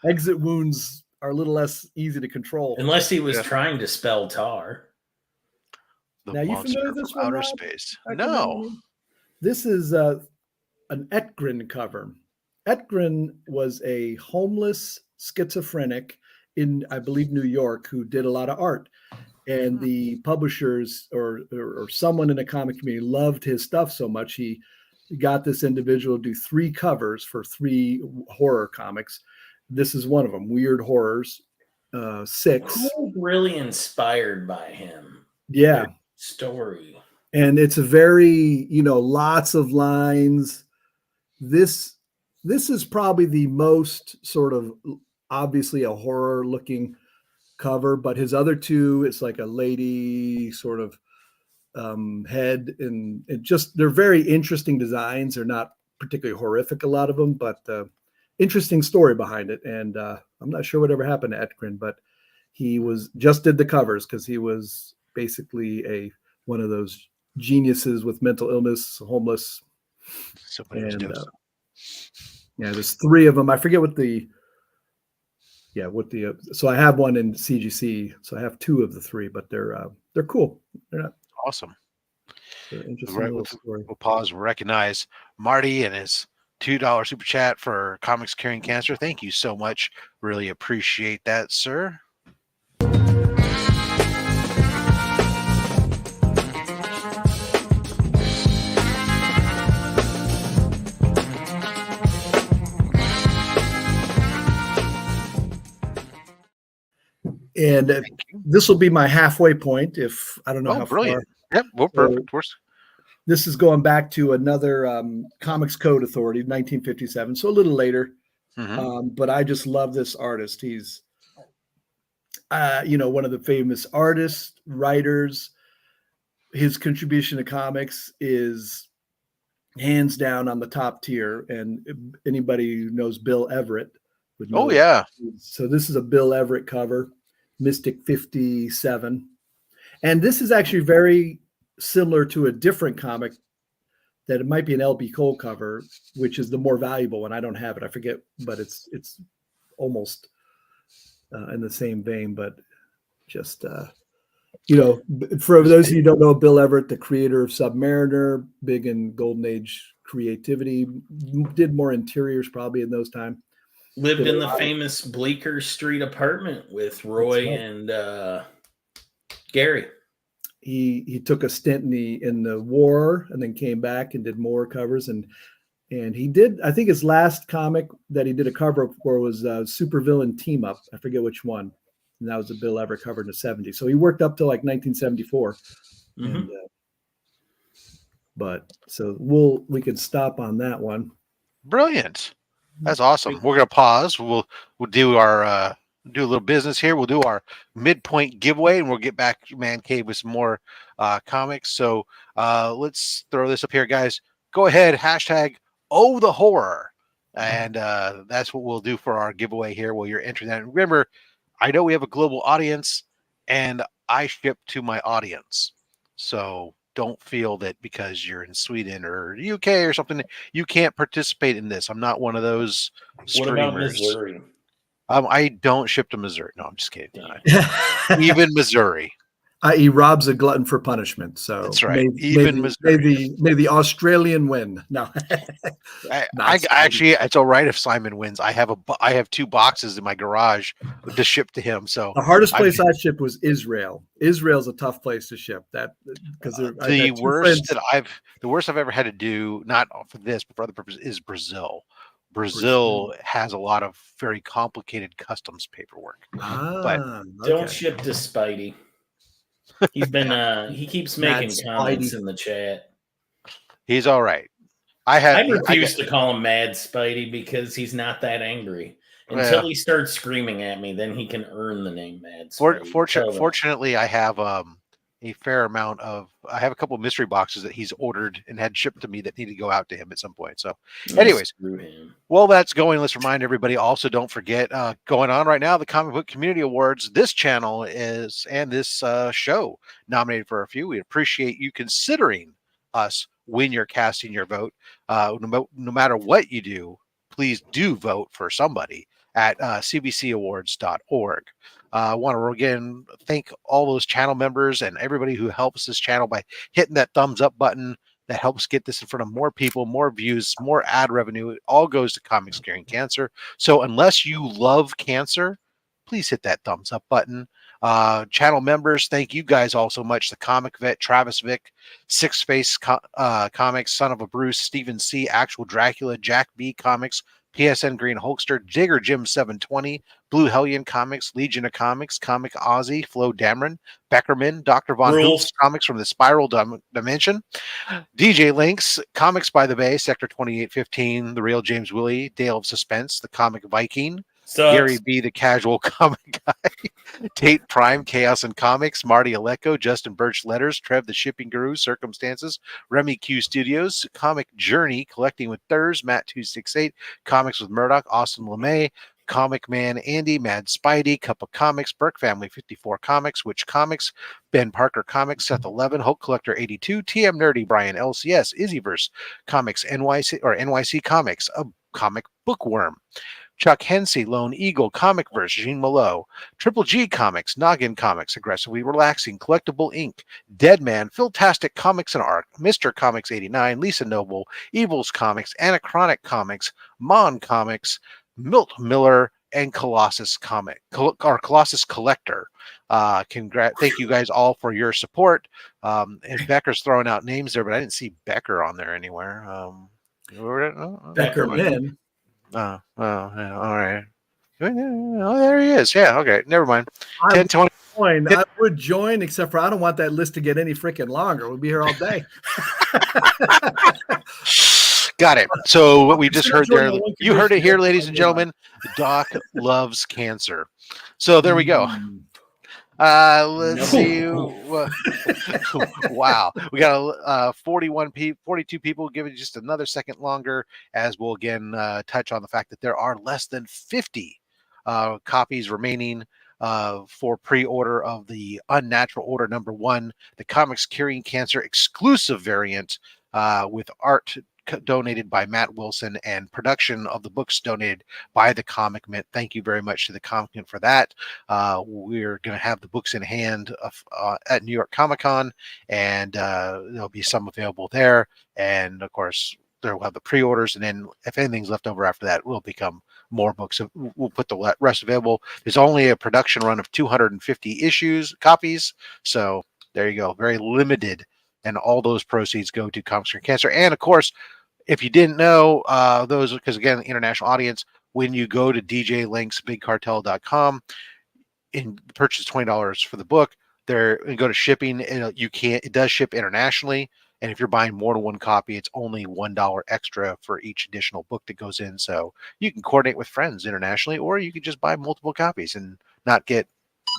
Exit wounds are a little less easy to control. Unless he was trying to spell tar. Now, you familiar with this one, outer Rob? space? No. This is an Etgren cover. Etgren was a homeless schizophrenic in, I believe, New York, who did a lot of art. And the publishers or someone in the comic community loved his stuff so much, he got this individual to do 3 covers for 3 horror comics. This is one of them, Weird Horrors 6. Who really inspired by him? Yeah. Story. And it's a very, lots of lines. This is probably the most sort of obviously a horror looking cover, but his other 2, it's like a lady sort of head, and it just, they're very interesting designs. They're not particularly horrific, a lot of them, but interesting story behind it. And I'm not sure whatever happened to Etgren, but he just did the covers because he was basically one of those geniuses with mental illness, homeless. And there's 3 of them. I forget what the with the so I have one in CGC, so I have 2 of the 3, but they're cool. They're not Awesome. they're interesting Right, little story. we'll pause and recognize Marty and his $2 super chat for Comics Curing Cancer. Thank you so much. Really appreciate that, sir. And this will be my halfway point. If I don't know how brilliant. far. Yep, well, perfect. This is going back to another Comics Code Authority, 1957, so a little later. But I just love this artist. He's, one of the famous artists, writers. His contribution to comics is hands down on the top tier. And anybody who knows Bill Everett would know. Oh, yeah. So this is a Bill Everett cover, Mystic 57. And this is actually very similar to a different comic that it might be an LB Cole cover, which is the more valuable one. I don't have it. I forget, but it's almost in the same vein, but just, for those of you who don't know, Bill Everett, the creator of Submariner, big in Golden Age creativity, did more interiors probably in those times. Lived in the famous Bleecker Street apartment with Roy and Gary. He took a stint in the war and then came back and did more covers and he did, I think his last comic that he did a cover for was Supervillain Team Up. I forget which one. And that was a Bill Everett cover in the 70s. So he worked up to like 1974. And, but so we can stop on that one. Brilliant. That's awesome. We're gonna pause. We'll do our do a little business here. We'll do our midpoint giveaway, and we'll get back to Man Cave with some more comics. So let's throw this up here, guys. Go ahead, hashtag Oh the Horror, and that's what we'll do for our giveaway here. While you're entering that, and remember, I know we have a global audience, and I ship to my audience, so don't feel that because you're in Sweden or UK or something, you can't participate in this. I'm not one of those streamers. What about Missouri? I don't ship to Missouri. No, I'm just kidding. Even Missouri. He robs a glutton for punishment. So that's right. May the Australian win. No, I actually, it's all right if Simon wins. I have 2 boxes in my garage to ship to him. So the hardest place I shipped was Israel. Israel's a tough place to ship. That because the worst I've ever had to do, not for this but for other purposes, is Brazil. Brazil has a lot of very complicated customs paperwork. Don't ship to Spidey. He's been he keeps making comments in the chat. He's all right. I refuse to call him Mad Spidey because he's not that angry. Until he starts screaming at me, then he can earn the name Mad Spidey. Fortunately, I have a fair amount of. I have a couple of mystery boxes that he's ordered and had shipped to me that need to go out to him at some point. So, anyways, while that's going, let's remind everybody. Also, don't forget going on right now the Comic Book Community Awards. This channel is and this show nominated for a few. We appreciate you considering us when you're casting your vote. No matter what you do, please do vote for somebody at cbcawards.org. I want to again thank all those channel members and everybody who helps this channel by hitting that thumbs up button. That helps get this in front of more people, more views, more ad revenue. It all goes to Comics Curing Cancer. So unless you love cancer, please hit that thumbs up button. Channel members, thank you guys all so much. The Comic Vet, Travis Vick, Six Face Comics, Son of a Bruce, Stephen C, Actual Dracula, Jack B Comics, PSN Green Hulkster, Jigger Jim 720, Blue Hellion Comics, Legion of Comics, Comic Ozzy, Flo Dameron, Beckerman, Dr. Von Hoops Comics from the Spiral Dimension, DJ Links, Comics by the Bay, Sector 2815, The Real James Willie, Dale of Suspense, The Comic Viking, Gary B, the Casual Comic Guy, Tate Prime, Chaos and Comics, Marty Aleko, Justin Birch Letters, Trev the Shipping Guru, Circumstances, Remy Q Studios, Comic Journey, Collecting with Thurs, Matt 268, Comics with Murdoch, Austin LeMay, Comic Man Andy, Mad Spidey, Cup of Comics, Burke Family 54 Comics, Witch Comics, Ben Parker Comics, Seth 11, Hulk Collector 82, TM Nerdy, Brian LCS, Izzyverse Comics, NYC Comics, a Comic Bookworm, Chuck Hensey, Lone Eagle, Comicverse, Jean Malot, Triple G Comics, Noggin Comics, Aggressively Relaxing, Collectible Inc., Deadman, Philtastic Comics and Art, Mr. Comics 89, Lisa Noble, Evils Comics, Anachronic Comics, Mon Comics, Milt Miller, and Colossus Colossus Collector. Thank you guys all for your support. And Becker's throwing out names there, but I didn't see Becker on there anywhere. Becker Ben. Oh, yeah, all right. Oh, there he is. Yeah, okay. Never mind. 10, 20. I would join, except for I don't want that list to get any freaking longer. We'll be here all day. Got it. So what we just heard there, you heard it here, ladies and gentlemen. Doc loves cancer. So there we go. Let's see. Wow, we got 42 people. Give it just another second longer, as we'll again touch on the fact that there are less than 50 copies remaining for pre-order of the Unnatural Order #1, the Comics Curing Cancer exclusive variant with art donated by Matt Wilson and production of the books donated by the Comic Mint. Thank you very much to the Comic Mint for that. We're going to have the books in hand at New York Comic Con, and there'll be some available there. And of course, we'll have the pre-orders, and then if anything's left over after that, will become more books. We'll put the rest available. There's only a production run of 250 copies. So there you go. Very limited. And all those proceeds go to Comics for Cancer. And of course, if you didn't know, those, because again, international audience, when you go to djlinksbigcartel.com and purchase $20 for the book, there and go to shipping, and it does ship internationally. And if you're buying more than one copy, it's only $1 extra for each additional book that goes in. So you can coordinate with friends internationally, or you can just buy multiple copies and not get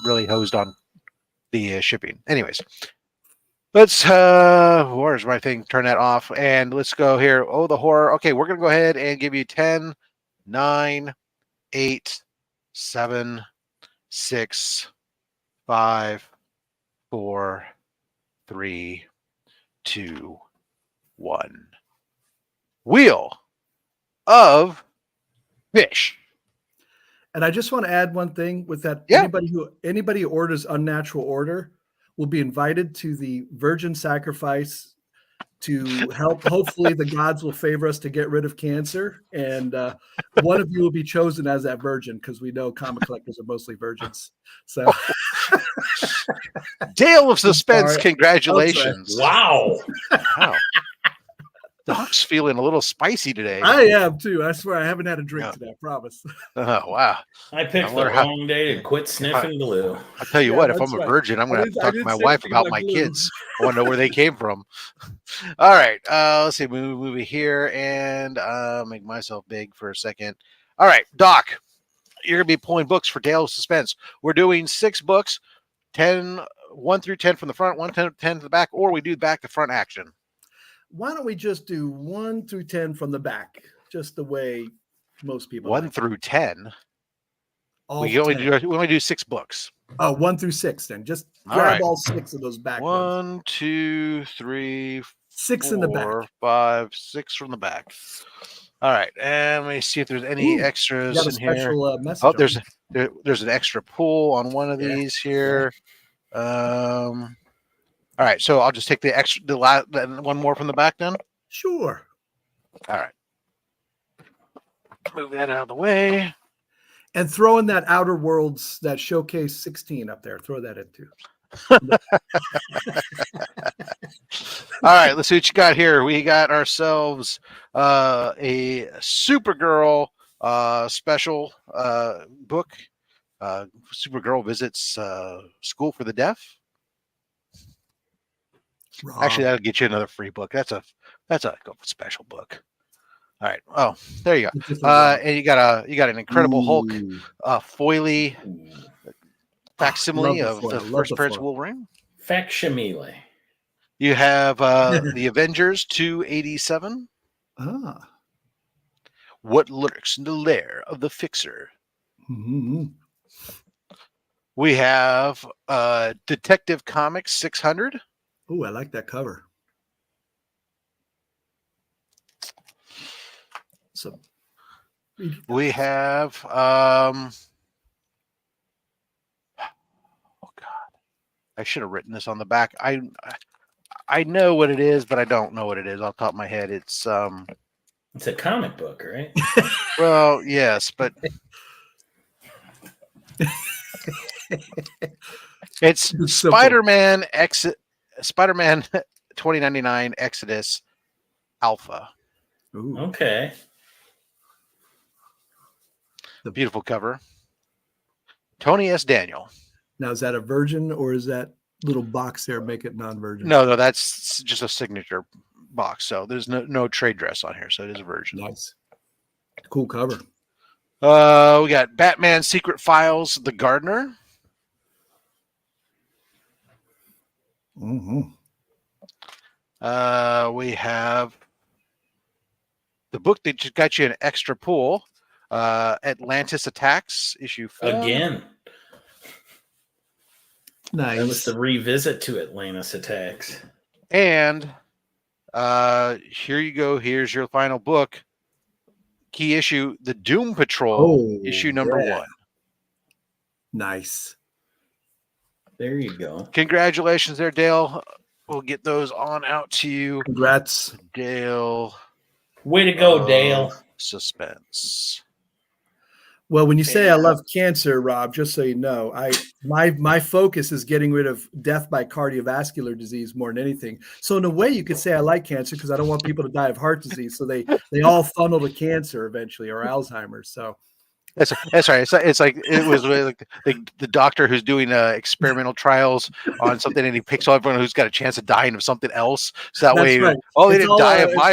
really hosed on the shipping. Anyways. Let's where's my thing? Turn that off, and let's go here. Oh, the horror. Okay, we're gonna go ahead and give you 10, 9, 8, 7, 6, 5, 4, 3, 2, 1. Wheel of Fish. And I just want to add one thing with that. Yeah. Anybody who orders Unnatural Order will be invited to the virgin sacrifice to help. Hopefully the gods will favor us to get rid of cancer. And one of you will be chosen as that virgin, because we know comic collectors are mostly virgins. So Dale of Suspense, congratulations. Wow. Wow. Doc's feeling a little spicy today. I am too. I swear I haven't had a drink today, I promise. Oh, wow. I picked the wrong day to quit sniffing glue. I'll tell you what, if I'm a virgin, I'm going to have to talk to my wife about my kids. I want to know where they came from. All right. Let's see. Move here and make myself big for a second. All right, Doc, you're going to be pulling books for Dale of Suspense. We're doing 6 books, 1 through 10 from the front, 1 to 10 to the back, or we do back to front action. Why don't we just do 1 through 10 from the back, just the way most people 1 like. through 10. All We only do 6 books. Oh, 1 through 6 then. Just All grab right. all 6 of those back ones. 1, 2, 3, 6 in the back. 4, 5, 6 from the back. All right, and let me see if there's any extras got a in here. special message. Oh, there's an extra pull on one of these here. All right, so I'll just take the one more from the back then. Sure. All right, move that out of the way. And throw in that Outer Worlds, that Showcase 16 up there. Throw that in too. All right, let's see what you got here. We got ourselves a Supergirl special book. Supergirl visits school for the deaf. Wrong. Actually, that'll get you another free book. That's a special book. All right. Oh, there you go. And you got an Incredible Hulk foily facsimile of the first appearance of Wolverine. Facsimile. You have the Avengers 287. What lurks in the lair of the Fixer? Mm-hmm. We have Detective Comics 600. Oh, I like that cover. So We have oh God, I should have written this on the back. I know what it is, but I don't know what it is off the top of my head. It's a comic book, right? well, yes, but it's Spider-Man Spider-Man 2099 Exodus Alpha. Ooh. Okay. The beautiful cover. Tony S. Daniel. Now, is that a virgin or is that little box there make it non-virgin? No, that's just a signature box. So there's no trade dress on here. So it is a virgin. Nice. Cool cover. We got Batman Secret Files, The Gardener. Mm-hmm. We have the book that just got you an extra pull, Atlantis Attacks, issue 4. Again. Nice. That was the revisit to Atlantis Attacks. And here you go. Here's your final book. Key issue, The Doom Patrol, issue number 1. Nice. There you go. Congratulations there, Dale. We'll get those on out to you. Congrats. Dale. Way to go, Dale. Suspense. Well, when you say I love cancer, Rob, just so you know, my focus is getting rid of death by cardiovascular disease more than anything. So in a way, you could say I like cancer because I don't want people to die of heart disease. So they all funnel to cancer eventually, or Alzheimer's. So that's right. It's like it was like the doctor who's doing experimental trials on something, and he picks everyone who's got a chance of dying of something else. So that way, right. oh, they didn't die of my.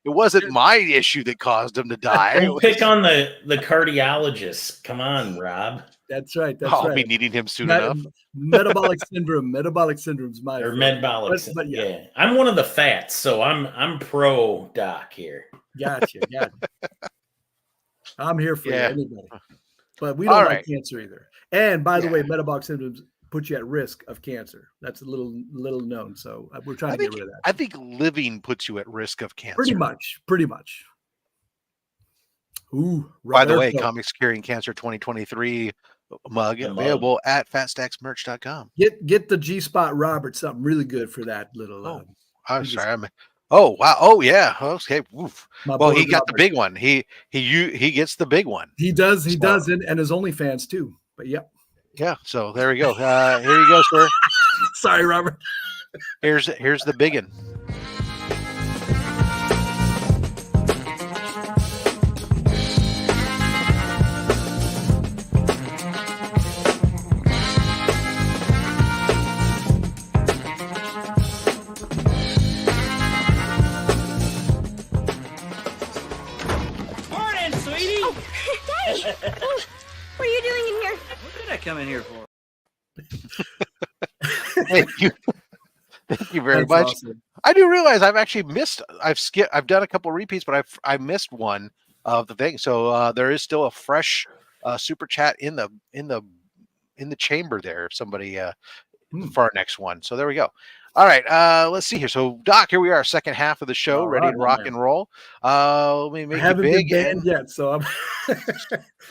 It wasn't my issue that caused him to die. Don't pick on the cardiologist. Come on, Rob. That's right. I'll be needing him soon enough. Metabolic syndrome. Metabolic syndrome's my metabolic. But yeah, I'm one of the fats, so I'm pro doc here. Gotcha. I'm here for anybody. But we don't like cancer either. And by the way, metabolic syndromes put you at risk of cancer. That's a little known. So we're trying to get rid of that. I think living puts you at risk of cancer. Pretty much. Ooh. By the way, Comics Curing Cancer 2023 mug available at fatstacksmerch.com. Get the G-Spot Robert something really good for that little. I'm sorry. Oh wow! Oh yeah. Okay. Oof. Well, he got the big one. He gets the big one. He does. He does, and his OnlyFans too. But yep. Yeah. So there we go. Here you go, sir. Sorry, Robert. Here's the big one. What are you doing in here? What did I come in here for? Thank you. Thank you very much. Awesome. I do realize I've actually missed. I've done a couple of repeats, but I missed one of the thing. So there is still a fresh super chat in the chamber there. If somebody for our next one. So there we go. All right, let's see here. So, Doc, here we are, second half of the show, ready to rock and roll. Let me make it big. Been banned yet, so I'm.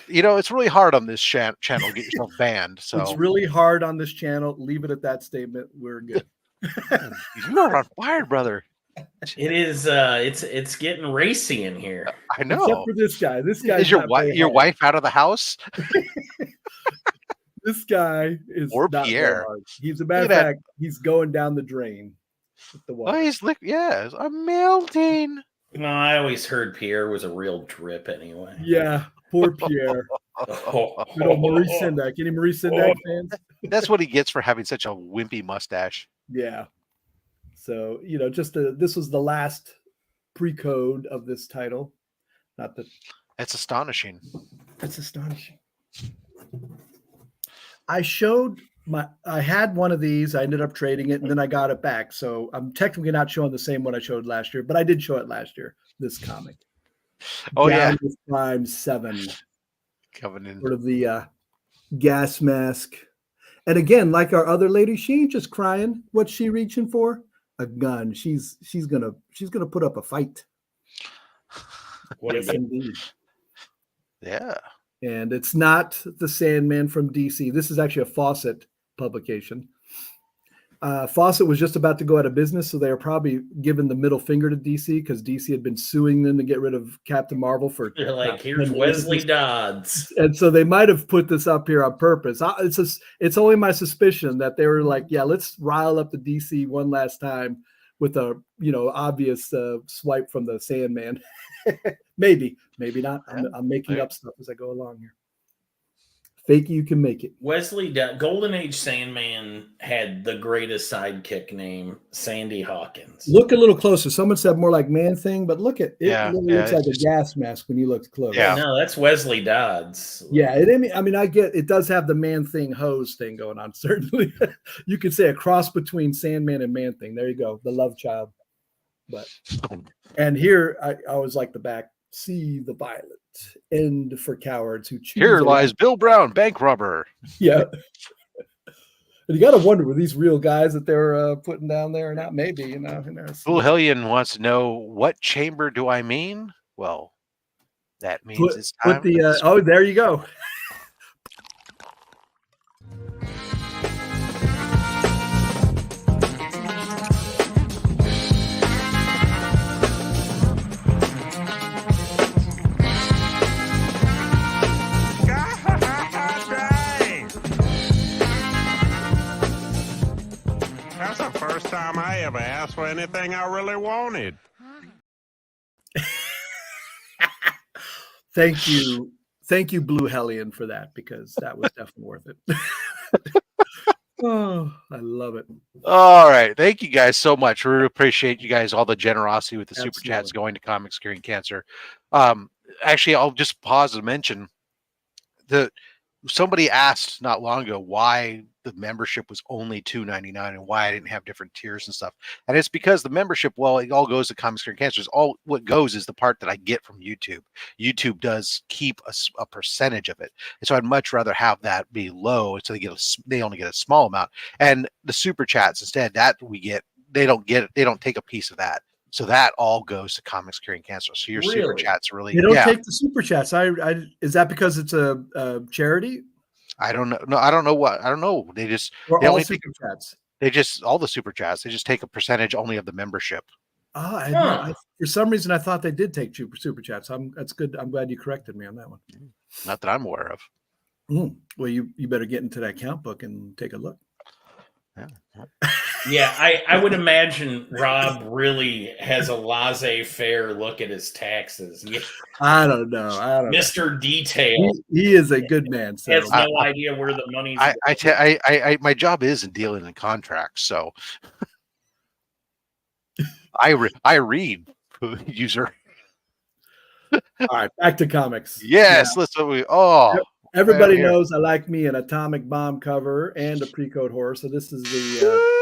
It's really hard on this channel to get yourself banned. So it's really hard on this channel. Leave it at that statement. We're good. You are on fire, brother. It is. It's getting racy in here. I know. Except for this guy. This guy is your wife out of the house. This guy is or not Pierre. He's a matter of fact, he's going down the drain with the water. Oh, he's I'm melting. No, I always heard Pierre was a real drip anyway. Yeah, poor Pierre. Maurice Sendak. Any Maurice Sendak fans? That's what he gets for having such a wimpy mustache. Yeah. So, this was the last pre-code of this title. Not that. That's astonishing. That's astonishing. I had one of these. I ended up trading it, and then I got it back. So I'm technically not showing the same one I showed last year, but I did show it last year. This comic. Oh yeah, Prime 7. Coming in. Sort of the gas mask. And again, like our other lady, she ain't just crying. What's she reaching for? A gun. She's gonna put up a fight. What is indeed? Yeah. And it's not the Sandman from DC. This is actually a Fawcett publication. Fawcett was just about to go out of business, so they were probably giving the middle finger to DC because DC had been suing them to get rid of Captain Marvel for. They're like, here's Wesley Dodds, and so they might have put this up here on purpose. It's only my suspicion that they were like, yeah, let's rile up the DC one last time with a obvious swipe from the Sandman. maybe not. I'm making up stuff as I go along here. Fake you can make it. Wesley Golden Age Sandman had the greatest sidekick name, Sandy Hawkins. Look a little closer. Someone said more like Man Thing, but look at it. Looks like a gas mask when you look close. Yeah, no, that's Wesley Dodds. Yeah, I mean, I get it does have the Man Thing hose thing going on. Certainly, you could say a cross between Sandman and Man Thing. There you go, the love child. But and here I always like the back. See the violet. End for cowards who choose. Here lies Bill Brown, bank robber. Yeah. And you got to wonder, were these real guys that they were putting down there or not? Maybe, Who knows? Bull Hellion wants to know, what chamber do I mean? Well, that means it's time. Oh, there you go. Time I ever asked for anything I really wanted. Thank you, Blue Hellion, for that, because that was definitely worth it. Oh, I love it. All right, thank you guys so much. We really appreciate you guys, all the generosity with the super chats going to Comics Curing Cancer. Actually, I'll just pause to mention that somebody asked not long ago why the membership was only $2.99 and why I didn't have different tiers and stuff. And it's because the membership, well, it all goes to Comics Curing Cancer. All what goes is the part that I get from YouTube. YouTube does keep a percentage of it, and so I'd much rather have that be low, so they only get a small amount. And the super chats instead that we get, they don't take a piece of that. So that all goes to Comics Curing Cancer. So your super chats really, they don't take the super chats. Is that because it's a charity? I don't know. No, I don't know. They only super chats. All the super chats. They just take a percentage only of the membership. For some reason, I thought they did take super chats. That's good. I'm glad you corrected me on that one. Not that I'm aware of. Well, you better get into that count book and take a look. Yeah, I would imagine Rob really has a laissez-faire look at his taxes. Yeah. I don't know. Mr. Detail. He is a good man. So. He has no idea where the money's going. My job is in dealing in contracts, so I read user. All right, back to comics. Yes, let's. Everybody knows I like me an atomic bomb cover and a pre-code horror. So this is the.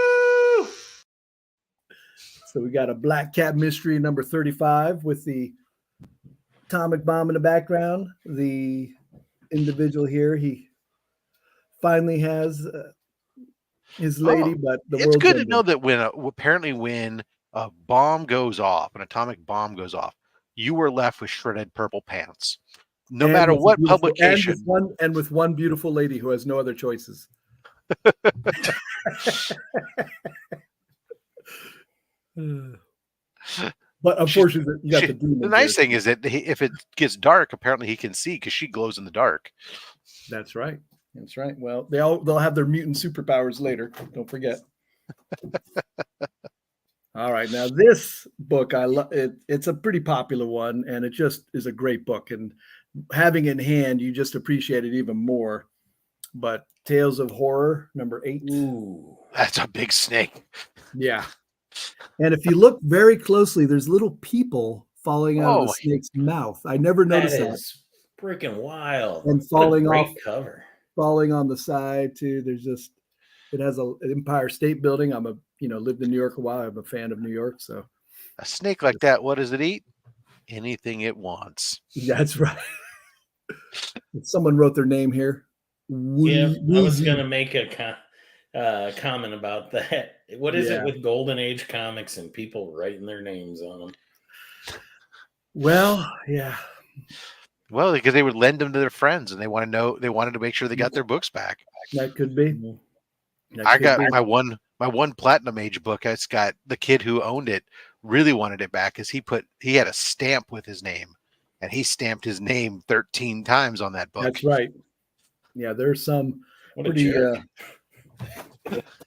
So we got a Black Cat Mystery number 35 with the atomic bomb in the background. The individual here, he finally has his lady, but it's good to know that when a bomb goes off, an atomic bomb goes off, you were left with shredded purple pants. No matter what publication. And with one beautiful lady who has no other choices. But unfortunately, you got the nice thing is that if it gets dark, apparently he can see because she glows in the dark. That's right. Well, they'll have their mutant superpowers later. Don't forget. All right, now this book I love. It's a pretty popular one, and it just is a great book. And having it in hand, you just appreciate it even more. But Tales of Horror number 8. Ooh, that's a big snake. Yeah. And if you look very closely, there's little people falling out of the snake's mouth. I never noticed that. Freaking wild. And falling off cover. Falling on the side too. It has an Empire State Building. I'm lived in New York a while. I'm a fan of New York. So a snake like that, what does it eat? Anything it wants. That's right. Someone wrote their name here. Yeah, I was gonna make a comment about that. What is it with Golden Age comics and people writing their names on them? Well, yeah. Well, because they would lend them to their friends, and they wanted to make sure they got their books back. That could be. I got my one Platinum Age book. It's got the kid who owned it really wanted it back because he had a stamp with his name, and he stamped his name 13 times on that book. That's right. Yeah, there's some What pretty.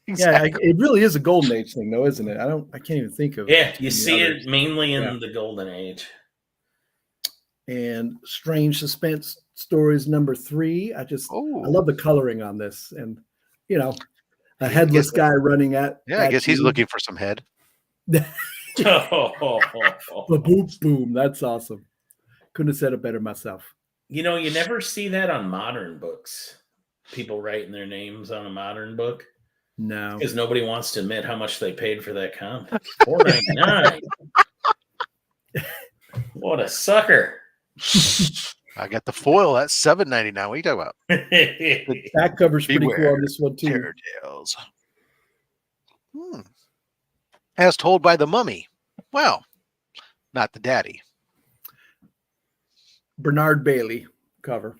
Exactly. Yeah, it really is a golden age thing, though, isn't it? I can't even think of. Yeah, you any see others. it mainly in the Golden Age. And Strange Suspense Stories #3. I love the coloring on this, and a headless guy running at. Yeah, I guess he's looking for some head. Boom, boom. That's awesome. Couldn't have said it better myself. You never see that on modern books. People writing their names on a modern book. No. Because nobody wants to admit how much they paid for that comic. $4.99. What a sucker. I got the foil. That's $7.99. What are you talking about? The back cover's pretty cool on this one, too. Terror Tales. As told by the mummy. Well, not the daddy. Bernard Bailey cover.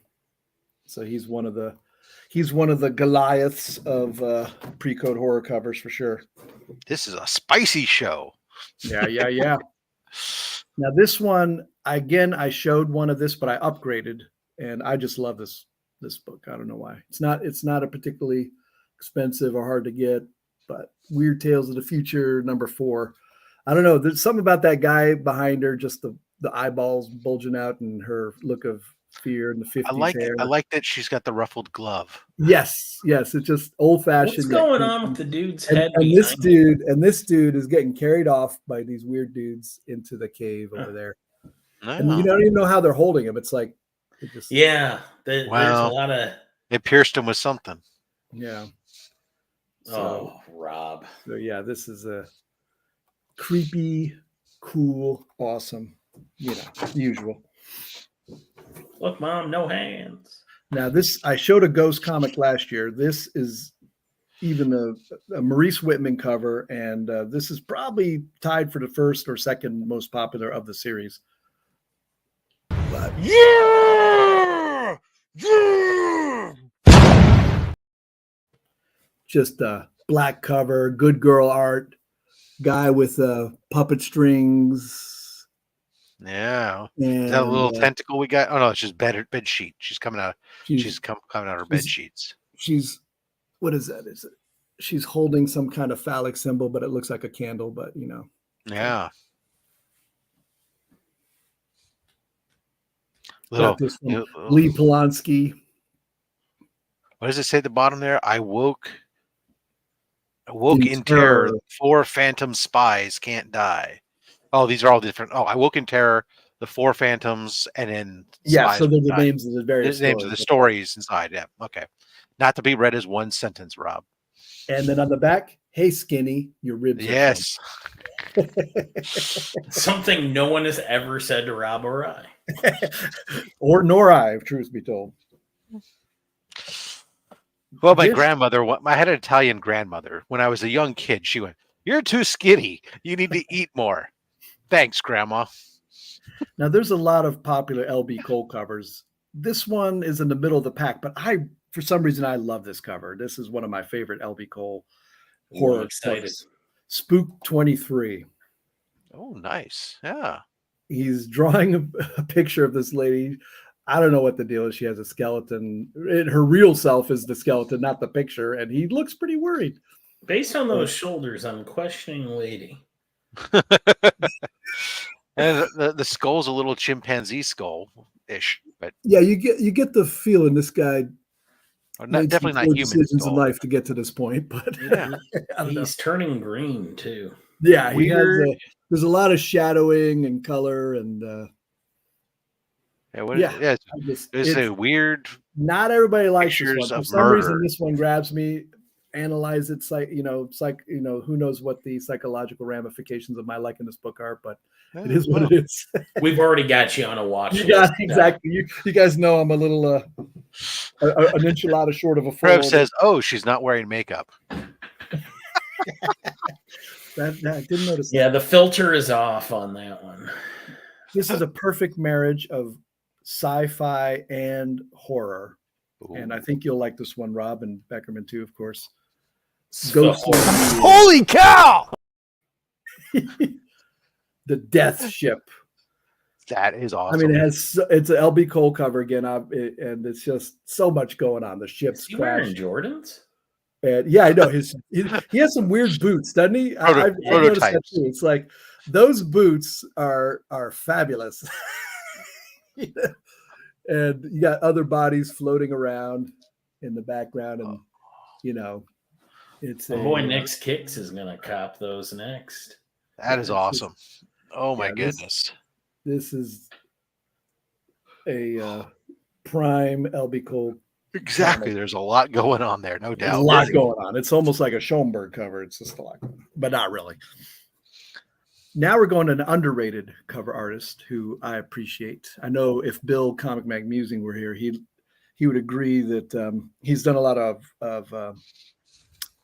So he's one of the Goliaths of pre-code horror covers for sure. This is a spicy show. Yeah. Now this one, again, I showed one of this, but I upgraded, and I just love this book. I don't know why. It's not a particularly expensive or hard to get, but Weird Tales of the Future #4. I don't know. There's something about that guy behind her, just the eyeballs bulging out and her look of fear in the 50s hair. I like that she's got the ruffled glove. Yes. It's just old fashioned. What's going on with the dude's head? And this dude is getting carried off by these weird dudes into the cave over there. And you don't even know how they're holding him. It's like, there's a lot of. It pierced him with something. Yeah. Rob. So yeah, this is a creepy, cool, awesome. Usual. Look, Mom, no hands. Now I showed a ghost comic last year. This is even a Maurice Whitman cover, and this is probably tied for the first or second most popular of the series. But Yeah! just a black cover, good girl art, guy with puppet strings. Yeah, And, that little tentacle we got. Oh no, it's just bed sheet. She's coming out. She's coming out of her bed sheets. She's what is that? Is it? She's holding some kind of phallic symbol, but it looks like a candle. But Yeah. Lee Polanski. What does it say at the bottom there? I woke in terror. 4 phantom spies can't die. Oh, these are all different. Oh, I woke in terror. The 4 phantoms, and then so they're the names of the various names of the stories inside. Yeah, okay. Not to be read as one sentence, Rob. And then on the back, hey Skinny, your ribs. Yes. Something no one has ever said to Rob or I. Nor I, if truth be told. Well, my grandmother, I had an Italian grandmother. When I was a young kid, she went, "You're too skinny. You need to eat more." Thanks, Grandma. Now, there's a lot of popular LB Cole covers. This one is in the middle of the pack, but for some reason, I love this cover. This is one of my favorite LB Cole horror covers. Spook 23. Oh, nice. Yeah. He's drawing a picture of this lady. I don't know what the deal is. She has a skeleton. Her real self is the skeleton, not the picture. And he looks pretty worried. Based on those shoulders, I'm questioning lady. And the skull's a little chimpanzee skull-ish, but yeah, you get the feeling this guy definitely not human decisions in life to get to this point, but yeah, he's turning green too. Yeah, there's a lot of shadowing and color and it's a weird. Not everybody likes this one. For some reason, this one grabs me. Analyze it, who knows what the psychological ramifications of my liking this book are, but it is what it is. We've already got you on a watch. Exactly. You guys know I'm a little an enchilada short of a full. Trev says, "Oh, she's not wearing makeup." I didn't notice. Yeah, the filter is off on that one. This is a perfect marriage of sci-fi and horror. Ooh. And I think you'll like this one, Rob, and Beckerman too, of course. So- Holy cow! The Death Ship. That is awesome. I mean, it's an LB Cole cover again, and it's just so much going on. The ship's Is he wearing crashed. Jordans? And yeah, I know he has some weird boots, doesn't he? I've noticed that too. It's like those boots are fabulous. And you got other bodies floating around in the background, and it's My boy Nick's Kicks is gonna cop those next. That is awesome. Oh my Yeah, goodness. This is a prime LB Cole. Exactly. There's a lot going on there, no There's doubt. a lot going on. It's almost like a Schoenberg cover. It's just a lot, but not really. Now we're going to an underrated cover artist who I appreciate. I know if Bill Comic Mag Musing were here, he would agree that he's done a lot of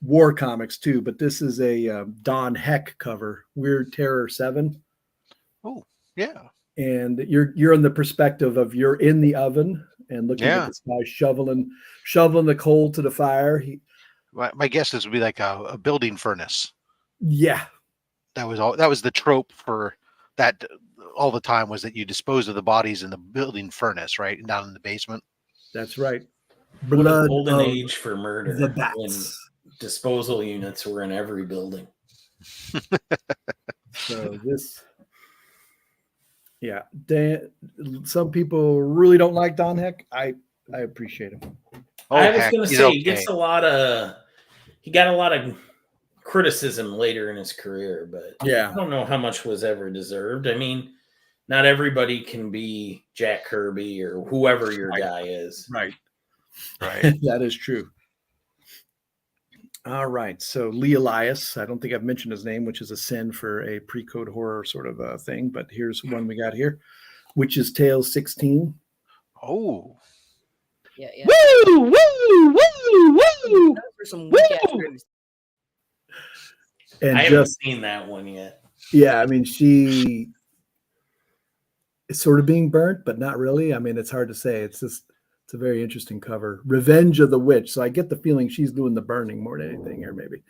war comics too. But this is a Don Heck cover, Weird Terror 7. Oh, yeah. And you're in the perspective of you're in the oven and looking at this guy shoveling the coal to the fire. My guess is would be like a building furnace. Yeah. That was the trope for that all the time, was that you dispose of the bodies in the building furnace, right? Down in the basement. That's right. What a Blood golden of age for murder. the When bats. disposal units were in every building. So this, some people really don't like Don Heck. I appreciate him. Oh, I was heck, going to he's say okay. he got a lot of criticism later in his career, but I don't know how much was ever deserved. I mean, not everybody can be Jack Kirby or whoever your guy is. Right. Right. That is true. All right. So Lee Elias, I don't think I've mentioned his name, which is a sin for a pre-code horror sort of a thing, but here's one we got here, Witch's Tales 16. Oh. Yeah. Woo! Woo! Woo! Woo! For some weak ass reviews. And I haven't seen that one yet. Yeah, I mean, she is sort of being burnt, but not really. I mean, it's hard to say. It's a very interesting cover. Revenge of the Witch. So I get the feeling she's doing the burning more than anything here, maybe.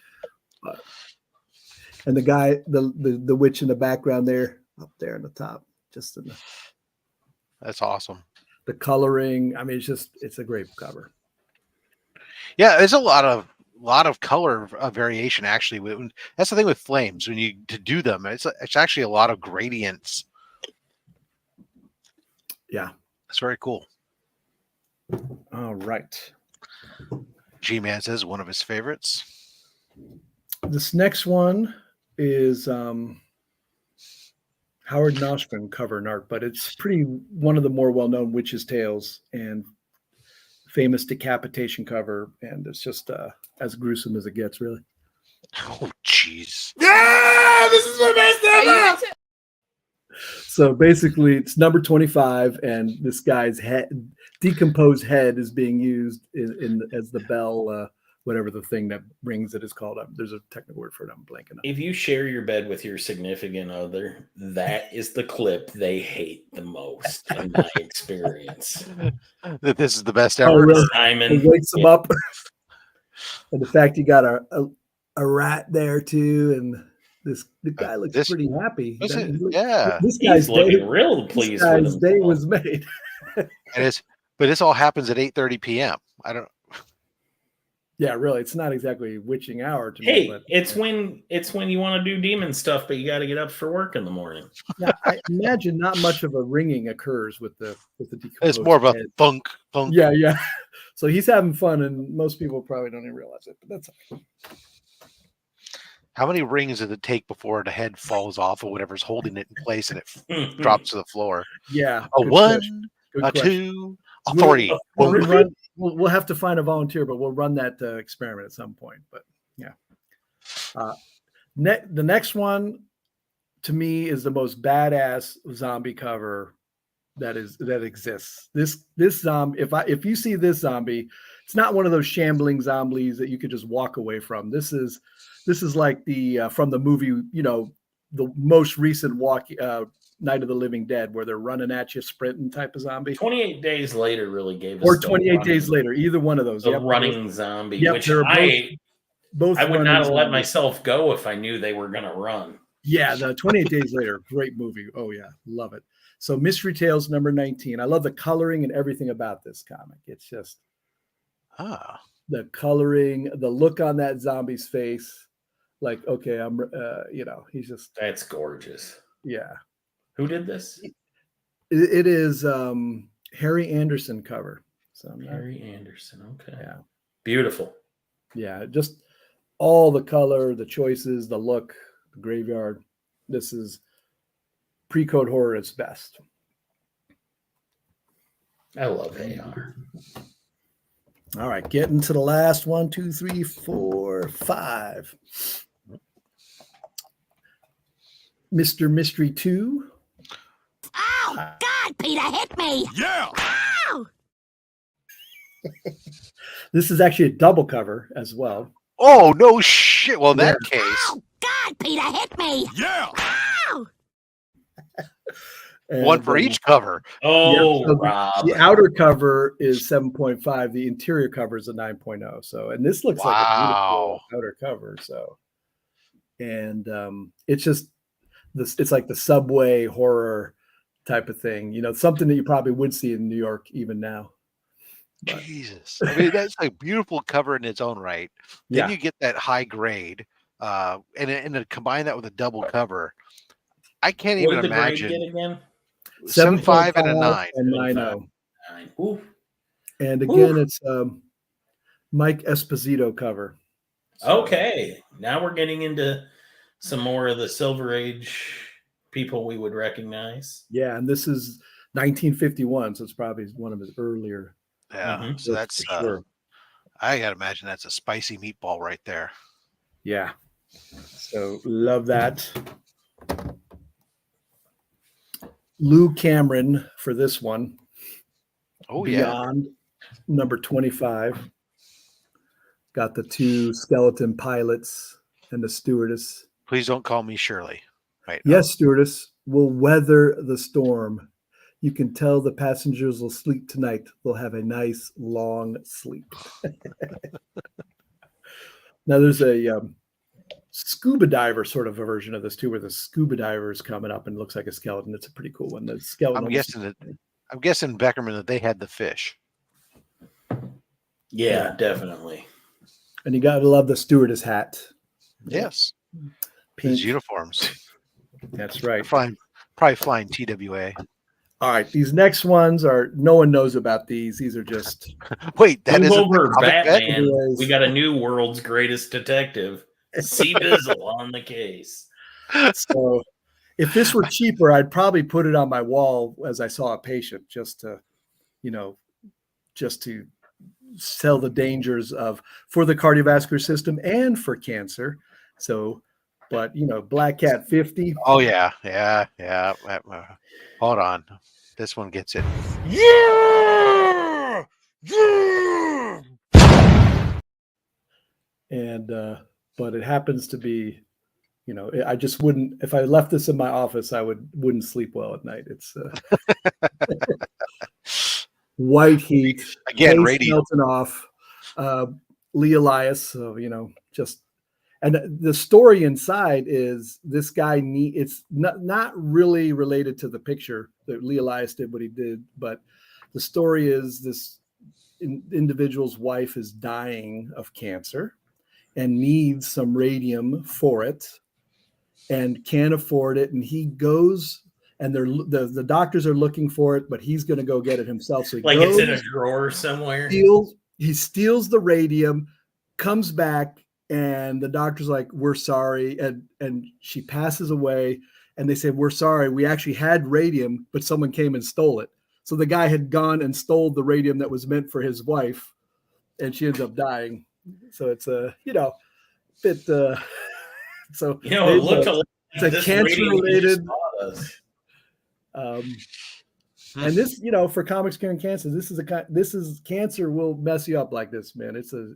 And the guy, the witch in the background there, up there on the top, just in That's awesome. The coloring. I mean, it's a great cover. Yeah, there's a lot of color variation actually. That's the thing with flames. When you to do them, it's actually a lot of gradients. Yeah, it's very cool. All right. G-Man says one of his favorites. This next one is Howard Nostrum cover and art, but it's one of the more well-known Witch's Tales and famous decapitation cover, and it's just as gruesome as it gets, really. Oh, jeez. Yeah, this is the best ever. So basically, it's number 25, and this guy's decomposed head is being used as the bell, whatever the thing that rings it is called. There's a technical word for it. I'm blanking out. If you share your bed with your significant other, that is the clip they hate the most, in my experience. That this is the best ever. Oh, really? Simon, It wakes him up, and the fact you got a rat there too, and the guy looks pretty happy. This guy's looking real pleased. This guy's day was made. But this all happens at 8:30 p.m. I don't. Yeah, really, it's not exactly witching hour to me. Hey, but it's when you want to do demon stuff, but you got to get up for work in the morning. now, I imagine not much of a ringing occurs with the decomposed It's more of a head. thunk. Yeah. So he's having fun, and most people probably don't even realize it. But that's okay. How many rings does it take before the head falls off or whatever's holding it in place and it drops to the floor? Yeah, A good one, question. Good a question. two, a three. We'll have to find a volunteer, but we'll run that experiment at some point. But yeah, the next one to me is the most badass zombie cover that exists. This zombie, if you see this zombie, it's not one of those shambling zombies that you could just walk away from. This is like the from the movie, the most recent Night of the Living Dead, where they're running at you, sprinting type of zombie. 28 Days Later really gave us. Or 28 Days Later, either one of those. The running zombie, yep, which both I would not have let zombies. myself go if I knew they were going to run. Yeah, the 28 Days Later, great movie. Oh yeah, love it. So Mystery Tales number 19. I love the coloring and everything about this comic. It's just the coloring, the look on that zombie's face. Like, okay, I'm, he's just. That's gorgeous. Yeah. Who did this? It is Harry Anderson cover. So Harry Anderson. Okay. Yeah. Beautiful. Yeah. Just all the color, the choices, the look, the graveyard. This is pre-code horror at its best. I love AR. All right. Getting to the last 1, 2, 3, 4, 5. Mr. Mystery 2. Oh, God, Peter, hit me. Yeah. Ow! This is actually a double cover as well. Oh, no shit. Well, in that case. Oh, God, Peter, hit me. Yeah. Ow! One for each cover. Oh, so Rob. the outer cover is 7.5. The interior cover is a 9.0. So, and this looks like a beautiful outer cover. So, and it's just this. It's like the subway horror type of thing. Something that you probably would see in New York even now. But. Jesus, I mean that's a beautiful cover in its own right. Then you get that high grade, and then combine that with a double cover. I can't even imagine. 7.5 and a 9. And 9.0. 9. And again, it's Mike Esposito cover. So. Okay, now we're getting into some more of the Silver Age people we would recognize. Yeah, and this is 1951, so it's probably one of his earlier. Yeah, so that's sure. I gotta imagine that's a spicy meatball right there. Yeah, so love that. Lou Cameron for this one. Oh, Beyond, number 25. Got the 2 skeleton pilots and the stewardess. Please don't call me Shirley. Right? Yes, stewardess. We'll weather the storm. You can tell the passengers will sleep tonight. They'll have a nice long sleep. Now there's a scuba diver sort of a version of this too, where the scuba diver is coming up and looks like a skeleton. It's a pretty cool one. The skeleton. I'm guessing Beckerman that they had the fish. Yeah, definitely. And you gotta love the stewardess hat. Yes. Pink. His uniforms. That's right. Probably flying TWA. All right, these next ones are no one knows about these. These are just wait. That is over Batman. We got a new world's greatest detective, C Bizzle, on the case. So, if this were cheaper, I'd probably put it on my wall as I saw a patient, just to sell the dangers for the cardiovascular system and for cancer. So, but Black Cat 50. Oh yeah. Hold on. This one gets it. Yeah! Yeah! And but it happens to be, I just wouldn't, if I left this in my office, I wouldn't sleep well at night. It's white heat again, radio melting off. Lee Elias, so and the story inside is this guy it's not really related to the picture that Lee Elias did what he did, but the story is this individual's wife is dying of cancer and needs some radium for it and can't afford it, and he goes and the doctors are looking for it, but he's going to go get it himself. So he it's in a drawer somewhere. He steals the radium, comes back, and the doctor's like, "We're sorry," and she passes away. And they say, "We're sorry. We actually had radium, but someone came and stole it." So the guy had gone and stole the radium that was meant for his wife, and she ends up dying. So it's a bit. So it looked it's a cancer related. And this, for comics curing cancer, this is cancer will mess you up like this, man. It's a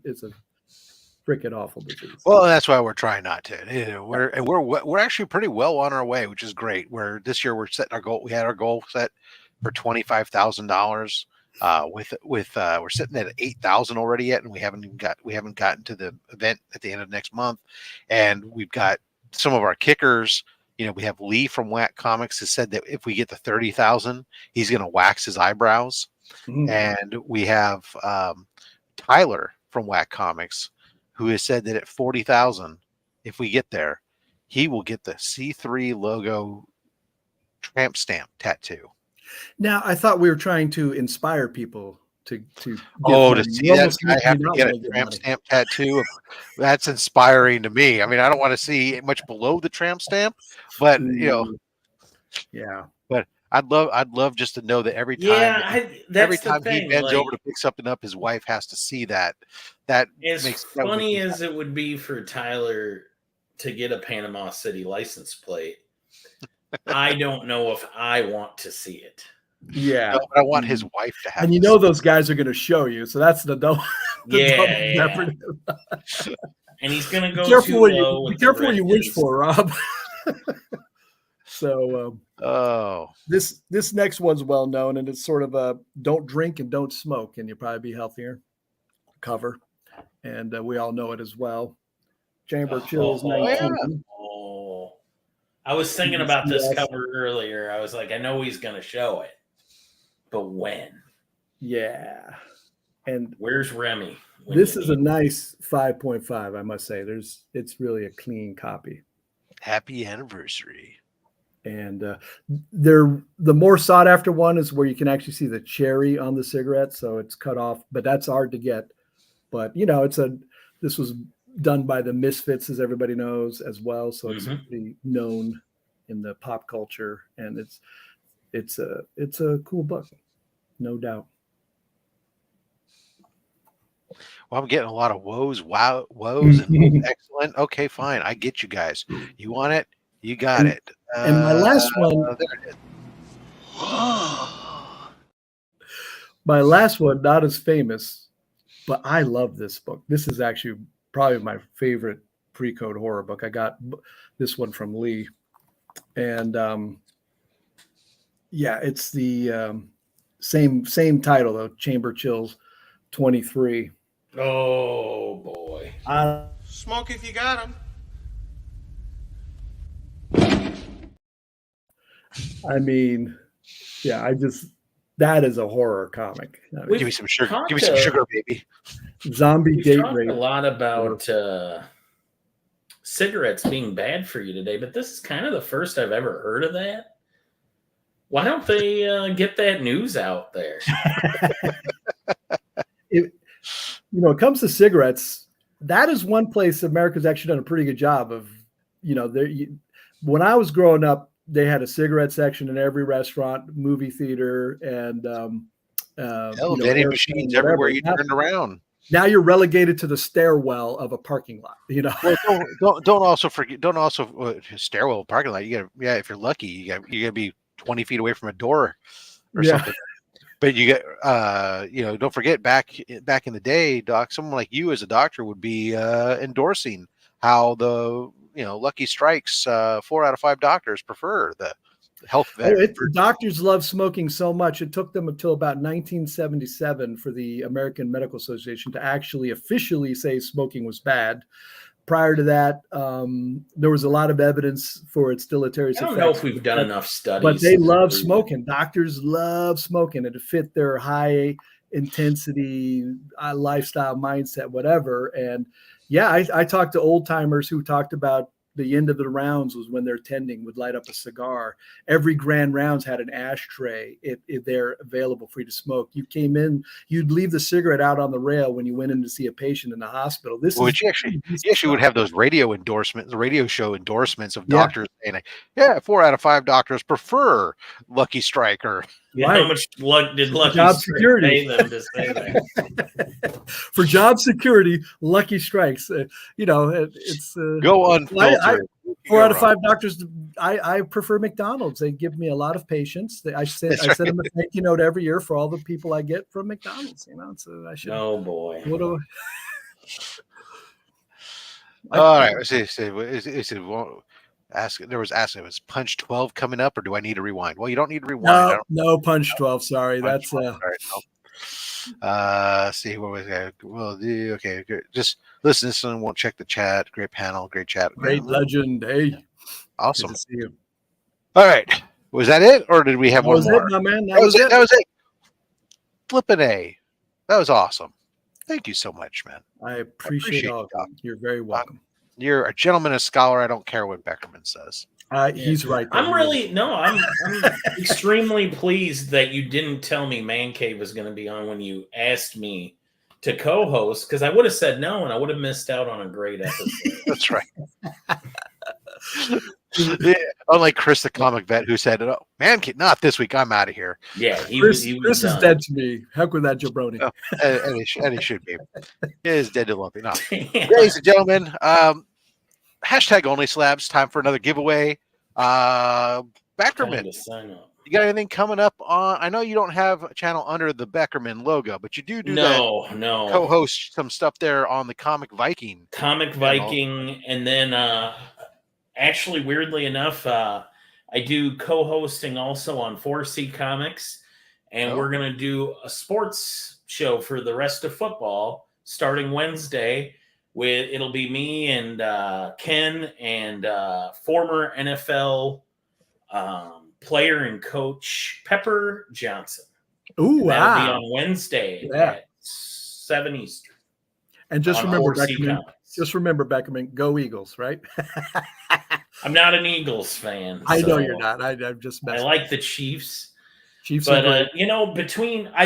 freaking awful disease. Well, that's why we're trying not to. You know, we're actually pretty well on our way, which is great. Where this year we're setting our goal. We had our goal set for $25,000. We're sitting at 8,000 already yet, and we haven't gotten to the event at the end of next month. And we've got some of our kickers. You know, we have Lee from Whack Comics has said that if we get to 30,000, he's going to wax his eyebrows. And we have Tyler from Whack Comics, who has said that at 40,000, if we get there, he will get the C3 logo tramp stamp tattoo. Now, I thought we were trying to inspire people to see that, I have to get a tramp stamp tattoo. That's inspiring to me. I mean, I don't want to see much below the tramp stamp, but you know, yeah. But I'd love just to know that every time, he bends over to pick something up, his wife has to see that. That as makes funny as it would be for Tyler to get a Panama City license plate. I don't know if I want to see it. Yeah, no, but I want his wife to have. And you know those guys are going to show you, so that's the double. Yeah. And he's going to go be careful what you wish for, Rob. So, this next one's well known, and it's sort of a don't drink and don't smoke, and you'll probably be healthier. Cover, and we all know it as well. Chamber Chills 19. I was thinking about this cover earlier. I was like, I know he's going to show it, but when? Yeah. And where's Remy? This is a nice 5.5, I must say. It's really a clean copy. Happy anniversary. And the more sought after one is where you can actually see the cherry on the cigarette, so it's cut off, but that's hard to get. But you know, this was done by the Misfits, as everybody knows, as well. So it's pretty known in the pop culture, and it's a cool book, no doubt. Well, I'm getting a lot of woes, and excellent. Okay, fine, I get you guys. You want it? You got it. And my last one. There it is. My last one, not as famous, but I love this book. This is actually probably my favorite pre-code horror book. I got this one from Lee, and it's the same title though, Chamber Chills 23. Oh boy! Smoke if you got them. I mean, yeah, that is a horror comic. Give me some sugar. Give me some sugar, baby. Zombie date rape. A lot about cigarettes being bad for you today, but this is kind of the first I've ever heard of that. Why don't they get that news out there? It comes to cigarettes. That is one place America's actually done a pretty good job of. When I was growing up, they had a cigarette section in every restaurant, movie theater, and vending machines everywhere you turned around. Now you're relegated to the stairwell of a parking lot. Well, don't also forget. Stairwell parking lot. If you're lucky, you got to be 20 feet away from a door or something. But you get, don't forget back in the day, Doc. Someone like you as a doctor would be endorsing how the Lucky Strikes 4 out of 5 doctors prefer the health. Doctors love smoking so much. It took them until about 1977 for the American Medical Association to actually officially say smoking was bad. Prior to that, there was a lot of evidence for its deleterious effects. I don't know if we've done enough studies. But they love smoking. Doctors love smoking and to fit their high intensity lifestyle mindset, whatever. And yeah, I talked to old timers who talked about the end of the rounds was when they're tending would light up a cigar. Every grand rounds had an ashtray if they're available for you to smoke. You came in, you'd leave the cigarette out on the rail when you went in to see a patient in the hospital. You actually would have those radio show endorsements of doctors saying, 4 out of 5 doctors prefer Lucky Strike. Or how much did Lucky job Strike security pay them to say that? For job security, Lucky Strikes. It's go unfiltered. 4 out of 5 doctors. I prefer McDonald's. They give me a lot of patience. I send them a thank you note every year for all the people I get from McDonald's. So I should. Oh boy. All right. There was asking, was Punch 12 coming up, or do I need to rewind? Well, you don't need to rewind. No, Punch 12. Sorry, Punch that's 12. All right, no. See what we'll do. Okay, good. Just listen. This one won't check the chat. Great panel, great chat. great legend. Hey, Awesome. good to see you. All right, was that it, or did we have one more? That was it, my man. That was it. That was it. Flippin' A. That was awesome. Thank you so much, man. I appreciate all of you. You're very welcome. You're a gentleman, a scholar. I don't care what Beckerman says. He's right. I'm extremely pleased that you didn't tell me Man Cave was going to be on when you asked me to co-host, because I would have said no and I would have missed out on a great episode. That's right. Yeah, unlike Chris, the comic vet, who said, "Oh, Man Cave, not this week. I'm out of here." Yeah, Chris was is dead to me. Heck with that jabroni. Oh, and he should be. He is dead to lumpy. No. Ladies and gentlemen, hashtag OnlySlabs. Time for another giveaway. Beckerman, you got anything coming up on? I know you don't have a channel under the Beckerman logo, but you do no co-host some stuff there on the Comic Viking channel. And then actually, weirdly enough, I do co-hosting also on 4C Comics, and we're gonna do a sports show for the rest of football starting Wednesday. It'll be me and Ken and former NFL player and coach Pepper Johnson. Ooh, that'll be on Wednesday at 7 Eastern. And just remember, Beckerman, go Eagles, right? I'm not an Eagles fan. I know you're not. I'm just messing. I like the Chiefs. But I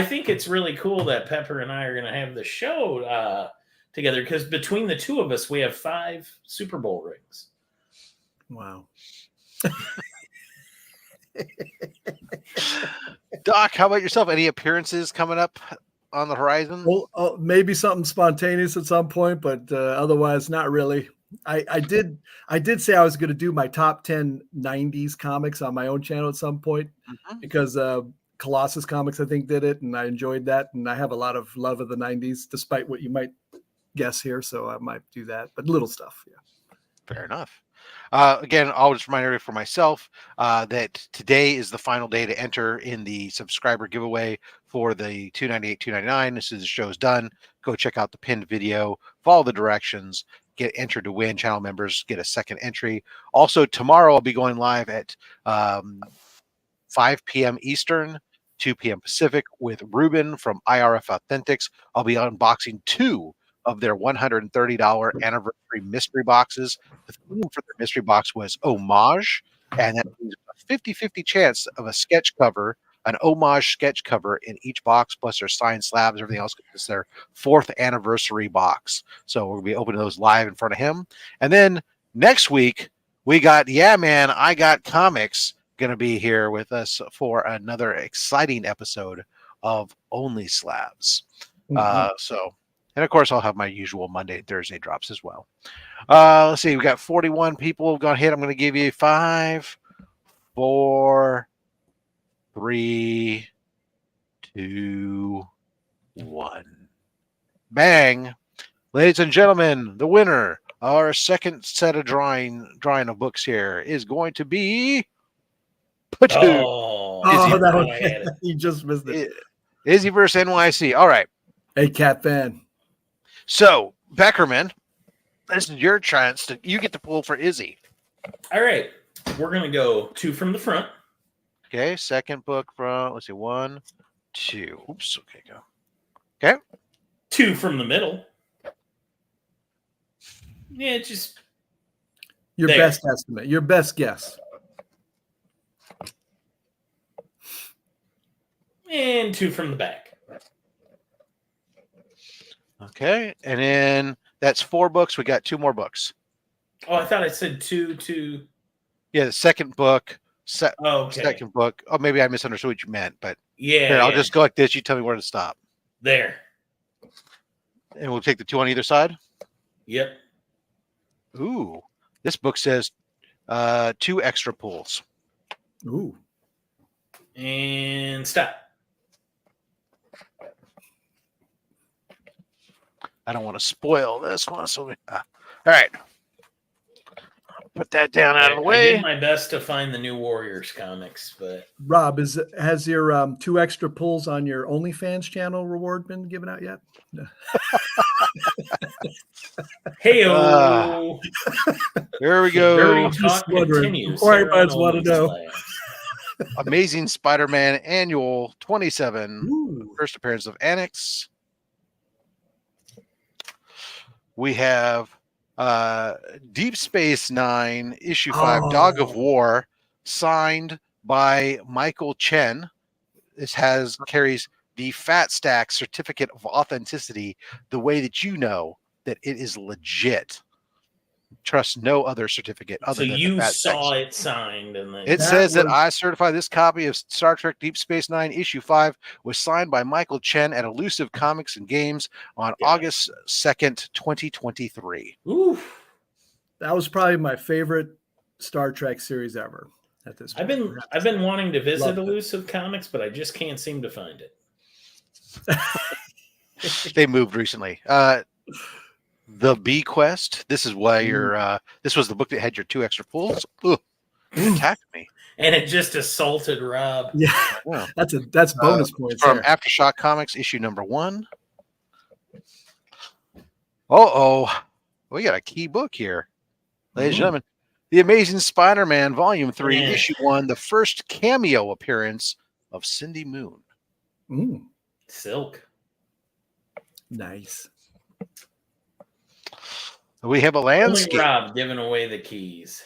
think it's really cool that Pepper and I are going to have the show together, because between the two of us, we have 5 Super Bowl rings. Wow. Doc, how about yourself? Any appearances coming up on the horizon? Well, maybe something spontaneous at some point, but otherwise, not really. I did say I was going to do my top 10 90s comics on my own channel at some point, because Colossus Comics, I think, did it, and I enjoyed that, and I have a lot of love of the 90s, despite what you might guess here, so I might do that, but little stuff. Yeah, fair enough. Again, I'll just remind everybody for myself that today is the final day to enter in the subscriber giveaway for the $298, $299. As soon as the show's done, go check out the pinned video, follow the directions, get entered to win. Channel members get a second entry. Also, tomorrow I'll be going live at 5 p.m. Eastern, 2 p.m. Pacific with Ruben from IRF Authentics. I'll be unboxing 2 of their $130 anniversary mystery boxes. The theme for their mystery box was homage, and that means a 50-50 chance of a sketch cover, an homage sketch cover in each box, plus their signed slabs, everything else. It's their 4th anniversary box. So we'll be opening those live in front of him. And then next week, we got, I Got Comics going to be here with us for another exciting episode of OnlySlabs. And of course, I'll have my usual Monday and Thursday drops as well. Let's see. We got 41 people gone hit. I'm going to give you 5, 4, 3, 2, 1. Bang. Ladies and gentlemen, the winner, our second set of drawing of books here is going to be you just missed it. Izzy versus NYC. All right. Hey, Cat fan. So, Beckerman, this is your chance you get to pull for Izzy. All right. We're going to go 2 from the front. Okay. Second book from, let's see, 1, 2. Oops. Okay, go. Okay. 2 from the middle. Yeah, just your best estimate, your best guess. And 2 from the back. Okay, and then that's 4 books. We got 2 more books. Oh, I thought I said 2. Yeah, the second book. Okay. Second book. Oh, maybe I misunderstood what you meant, but yeah. I'll just go like this. You tell me where to stop. There. And we'll take the 2 on either side. Yep. Ooh, this book says 2 extra pulls. Ooh. And stop. I don't want to spoil this one. So all right. Put that down out of the I way. did my best to find the New Warriors comics, but Rob, has your 2 extra pulls on your OnlyFans channel reward been given out yet? No. hey-o. There we The dirty go. talk wondering. continues All right, here on buds, want to know. OnlySlabs. Amazing Spider-Man Annual 27. Ooh. First appearance of Annex. We have Deep Space Nine, issue 5, Dog of War, signed by Michael Chen. This carries the Fat Stack certificate of authenticity, the way that you know that it is legit. Trust no other certificate other So than you the Fat Stack. saw it signed, and then It says that I certify this copy of Star Trek Deep Space Nine issue 5 was signed by Michael Chen at Elusive Comics and Games on August 2nd, 2023. Ooh. That was probably my favorite Star Trek series ever at this point. I've been wanting to visit Loved it. Elusive Comics, but I just can't seem to find it. They moved recently. The Bee Quest. This is why you're. This was the book that had your 2 extra pulls. Ugh, it attacked me. And it just assaulted Rob. Yeah, Wow. that's bonus points from there. Aftershock Comics, issue number 1. We got a key book here, ladies and gentlemen. The Amazing Spider-Man, Volume 3, issue 1, the first cameo appearance of Cindy Moon. Silk. Nice. We have a landscape. Only Rob giving away the keys.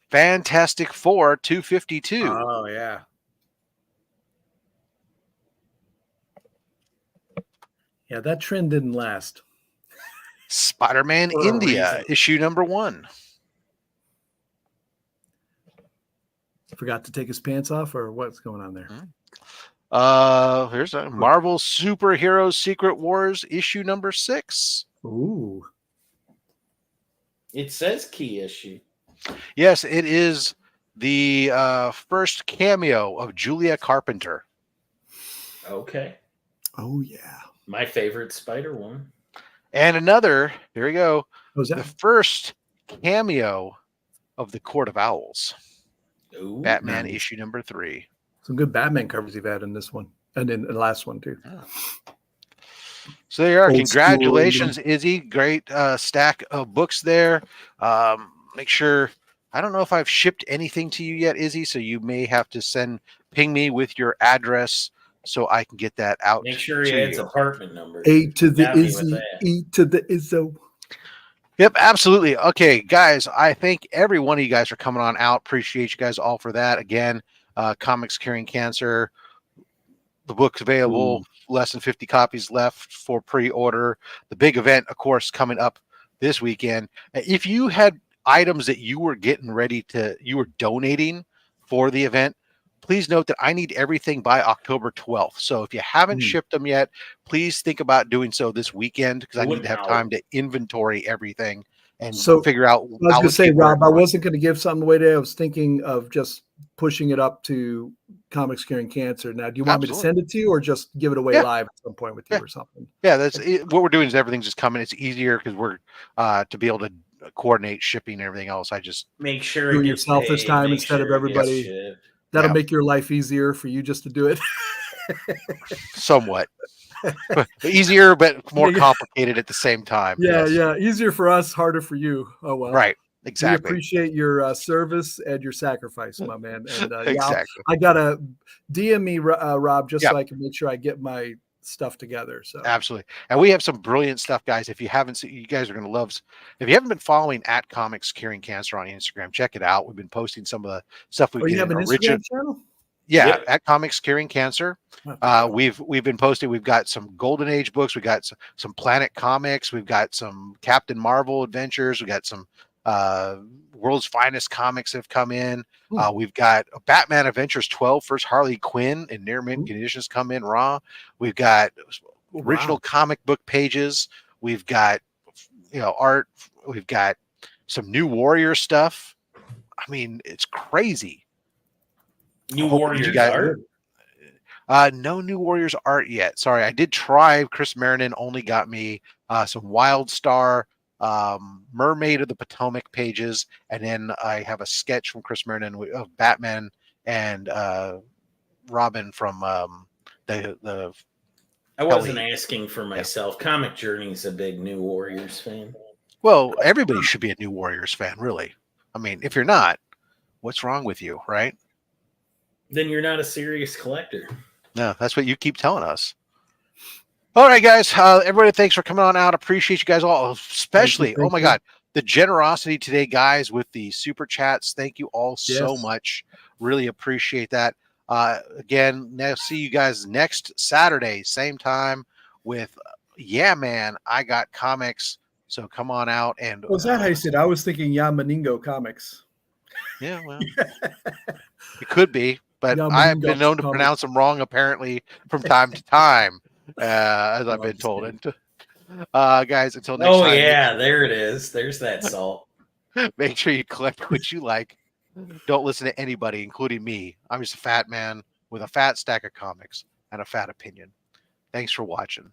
Fantastic Four 252. Oh, yeah. Yeah, that trend didn't last. Spider-Man For a India, reason. issue number 1. Forgot to take his pants off, or what's going on there? Here's a Marvel Superheroes Secret Wars, issue number 6. Ooh. It says key issue. Yes, it is the first cameo of Julia Carpenter. Okay. Oh, yeah. My favorite Spider one. And another, here we go, What was the that? first cameo of the Court of Owls. Ooh, Batman nice. issue number 3. Some good Batman covers you've had in this one. And in the last one, too. So there you are. Old Congratulations, Izzy. Great stack of books there. Make sure, I don't know if I've shipped anything to you yet, Izzy, so you may have to ping me with your address so I can get that out. Make sure he adds apartment number. A to the Happy with Izzy, that. E to the Izzo. Yep, absolutely. Okay, guys, I thank every one of you guys for coming on out. Appreciate you guys all for that. Again, Comics Curing Cancer. The book's available. Less than 50 copies left for pre-order. The big event, of course, coming up this weekend. If you had items that you were you were donating for the event, please note that I need everything by October 12th. So if you haven't shipped them yet, please think about doing so this weekend, because I need to have time to inventory everything and figure out. I was going to say, Rob, I wasn't going to give something away today. I was thinking of just pushing it up to Comics Curing Cancer. Now, do you want me to send it to you, or just give it away live at some point with you or something? Yeah, that's what we're doing. Is everything's just coming. It's easier because we're to be able to coordinate shipping and everything else. I just make sure do it yourself this time instead of everybody. That'll make your life easier for you just to do it. Somewhat easier, but more complicated at the same time. Yeah. Easier for us, harder for you. Oh well. Right. Exactly. We appreciate your service and your sacrifice, my man. And exactly. I gotta DM me, Rob, just so I can make sure I get my stuff together. So absolutely. And we have some brilliant stuff, guys. If you haven't seen, you guys are going to love. If you haven't been following at Comics Curing Cancer on Instagram, check it out. We've been posting some of the stuff we you have an Instagram channel? Yeah, at Comics Curing Cancer. We've been posting. We've got some Golden Age books. We got some Planet Comics. We've got some Captain Marvel adventures. We got some World's Finest comics have come in. We've got Batman Adventures 12, first Harley Quinn in near mint conditions come in raw. We've got original comic book pages. We've got art. We've got some new Warrior stuff. I mean, it's crazy. New Warriors art? No new Warriors art yet. Sorry, I did try. Chris Marinan only got me some Wild Star Mermaid of the Potomac pages, and then I have a sketch from Chris Mernon of Batman and Robin from the. I wasn't asking for myself. Yeah. Comic Journey's a big New Warriors fan. Well, everybody should be a New Warriors fan, really. I mean, if you're not, what's wrong with you, right? Then you're not a serious collector. No, that's what you keep telling us. All right, guys. Everybody, thanks for coming on out. Appreciate you guys all, especially, thank you. God, the generosity today, guys, with the super chats. Thank you all so much. Really appreciate that. Again, now see you guys next Saturday, same time with Yeah Man, I Got Comics. So come on out. And was that how you said? I was thinking Yamaningo Comics. Yeah, well, it could be, but I've been known to pronounce them wrong apparently from time to time, as I've been told. And guys, until next time. Oh yeah, there it is. There's that salt. Make sure you collect what you like. Don't listen to anybody, including me. I'm just a fat man with a fat stack of comics and a fat opinion. Thanks for watching.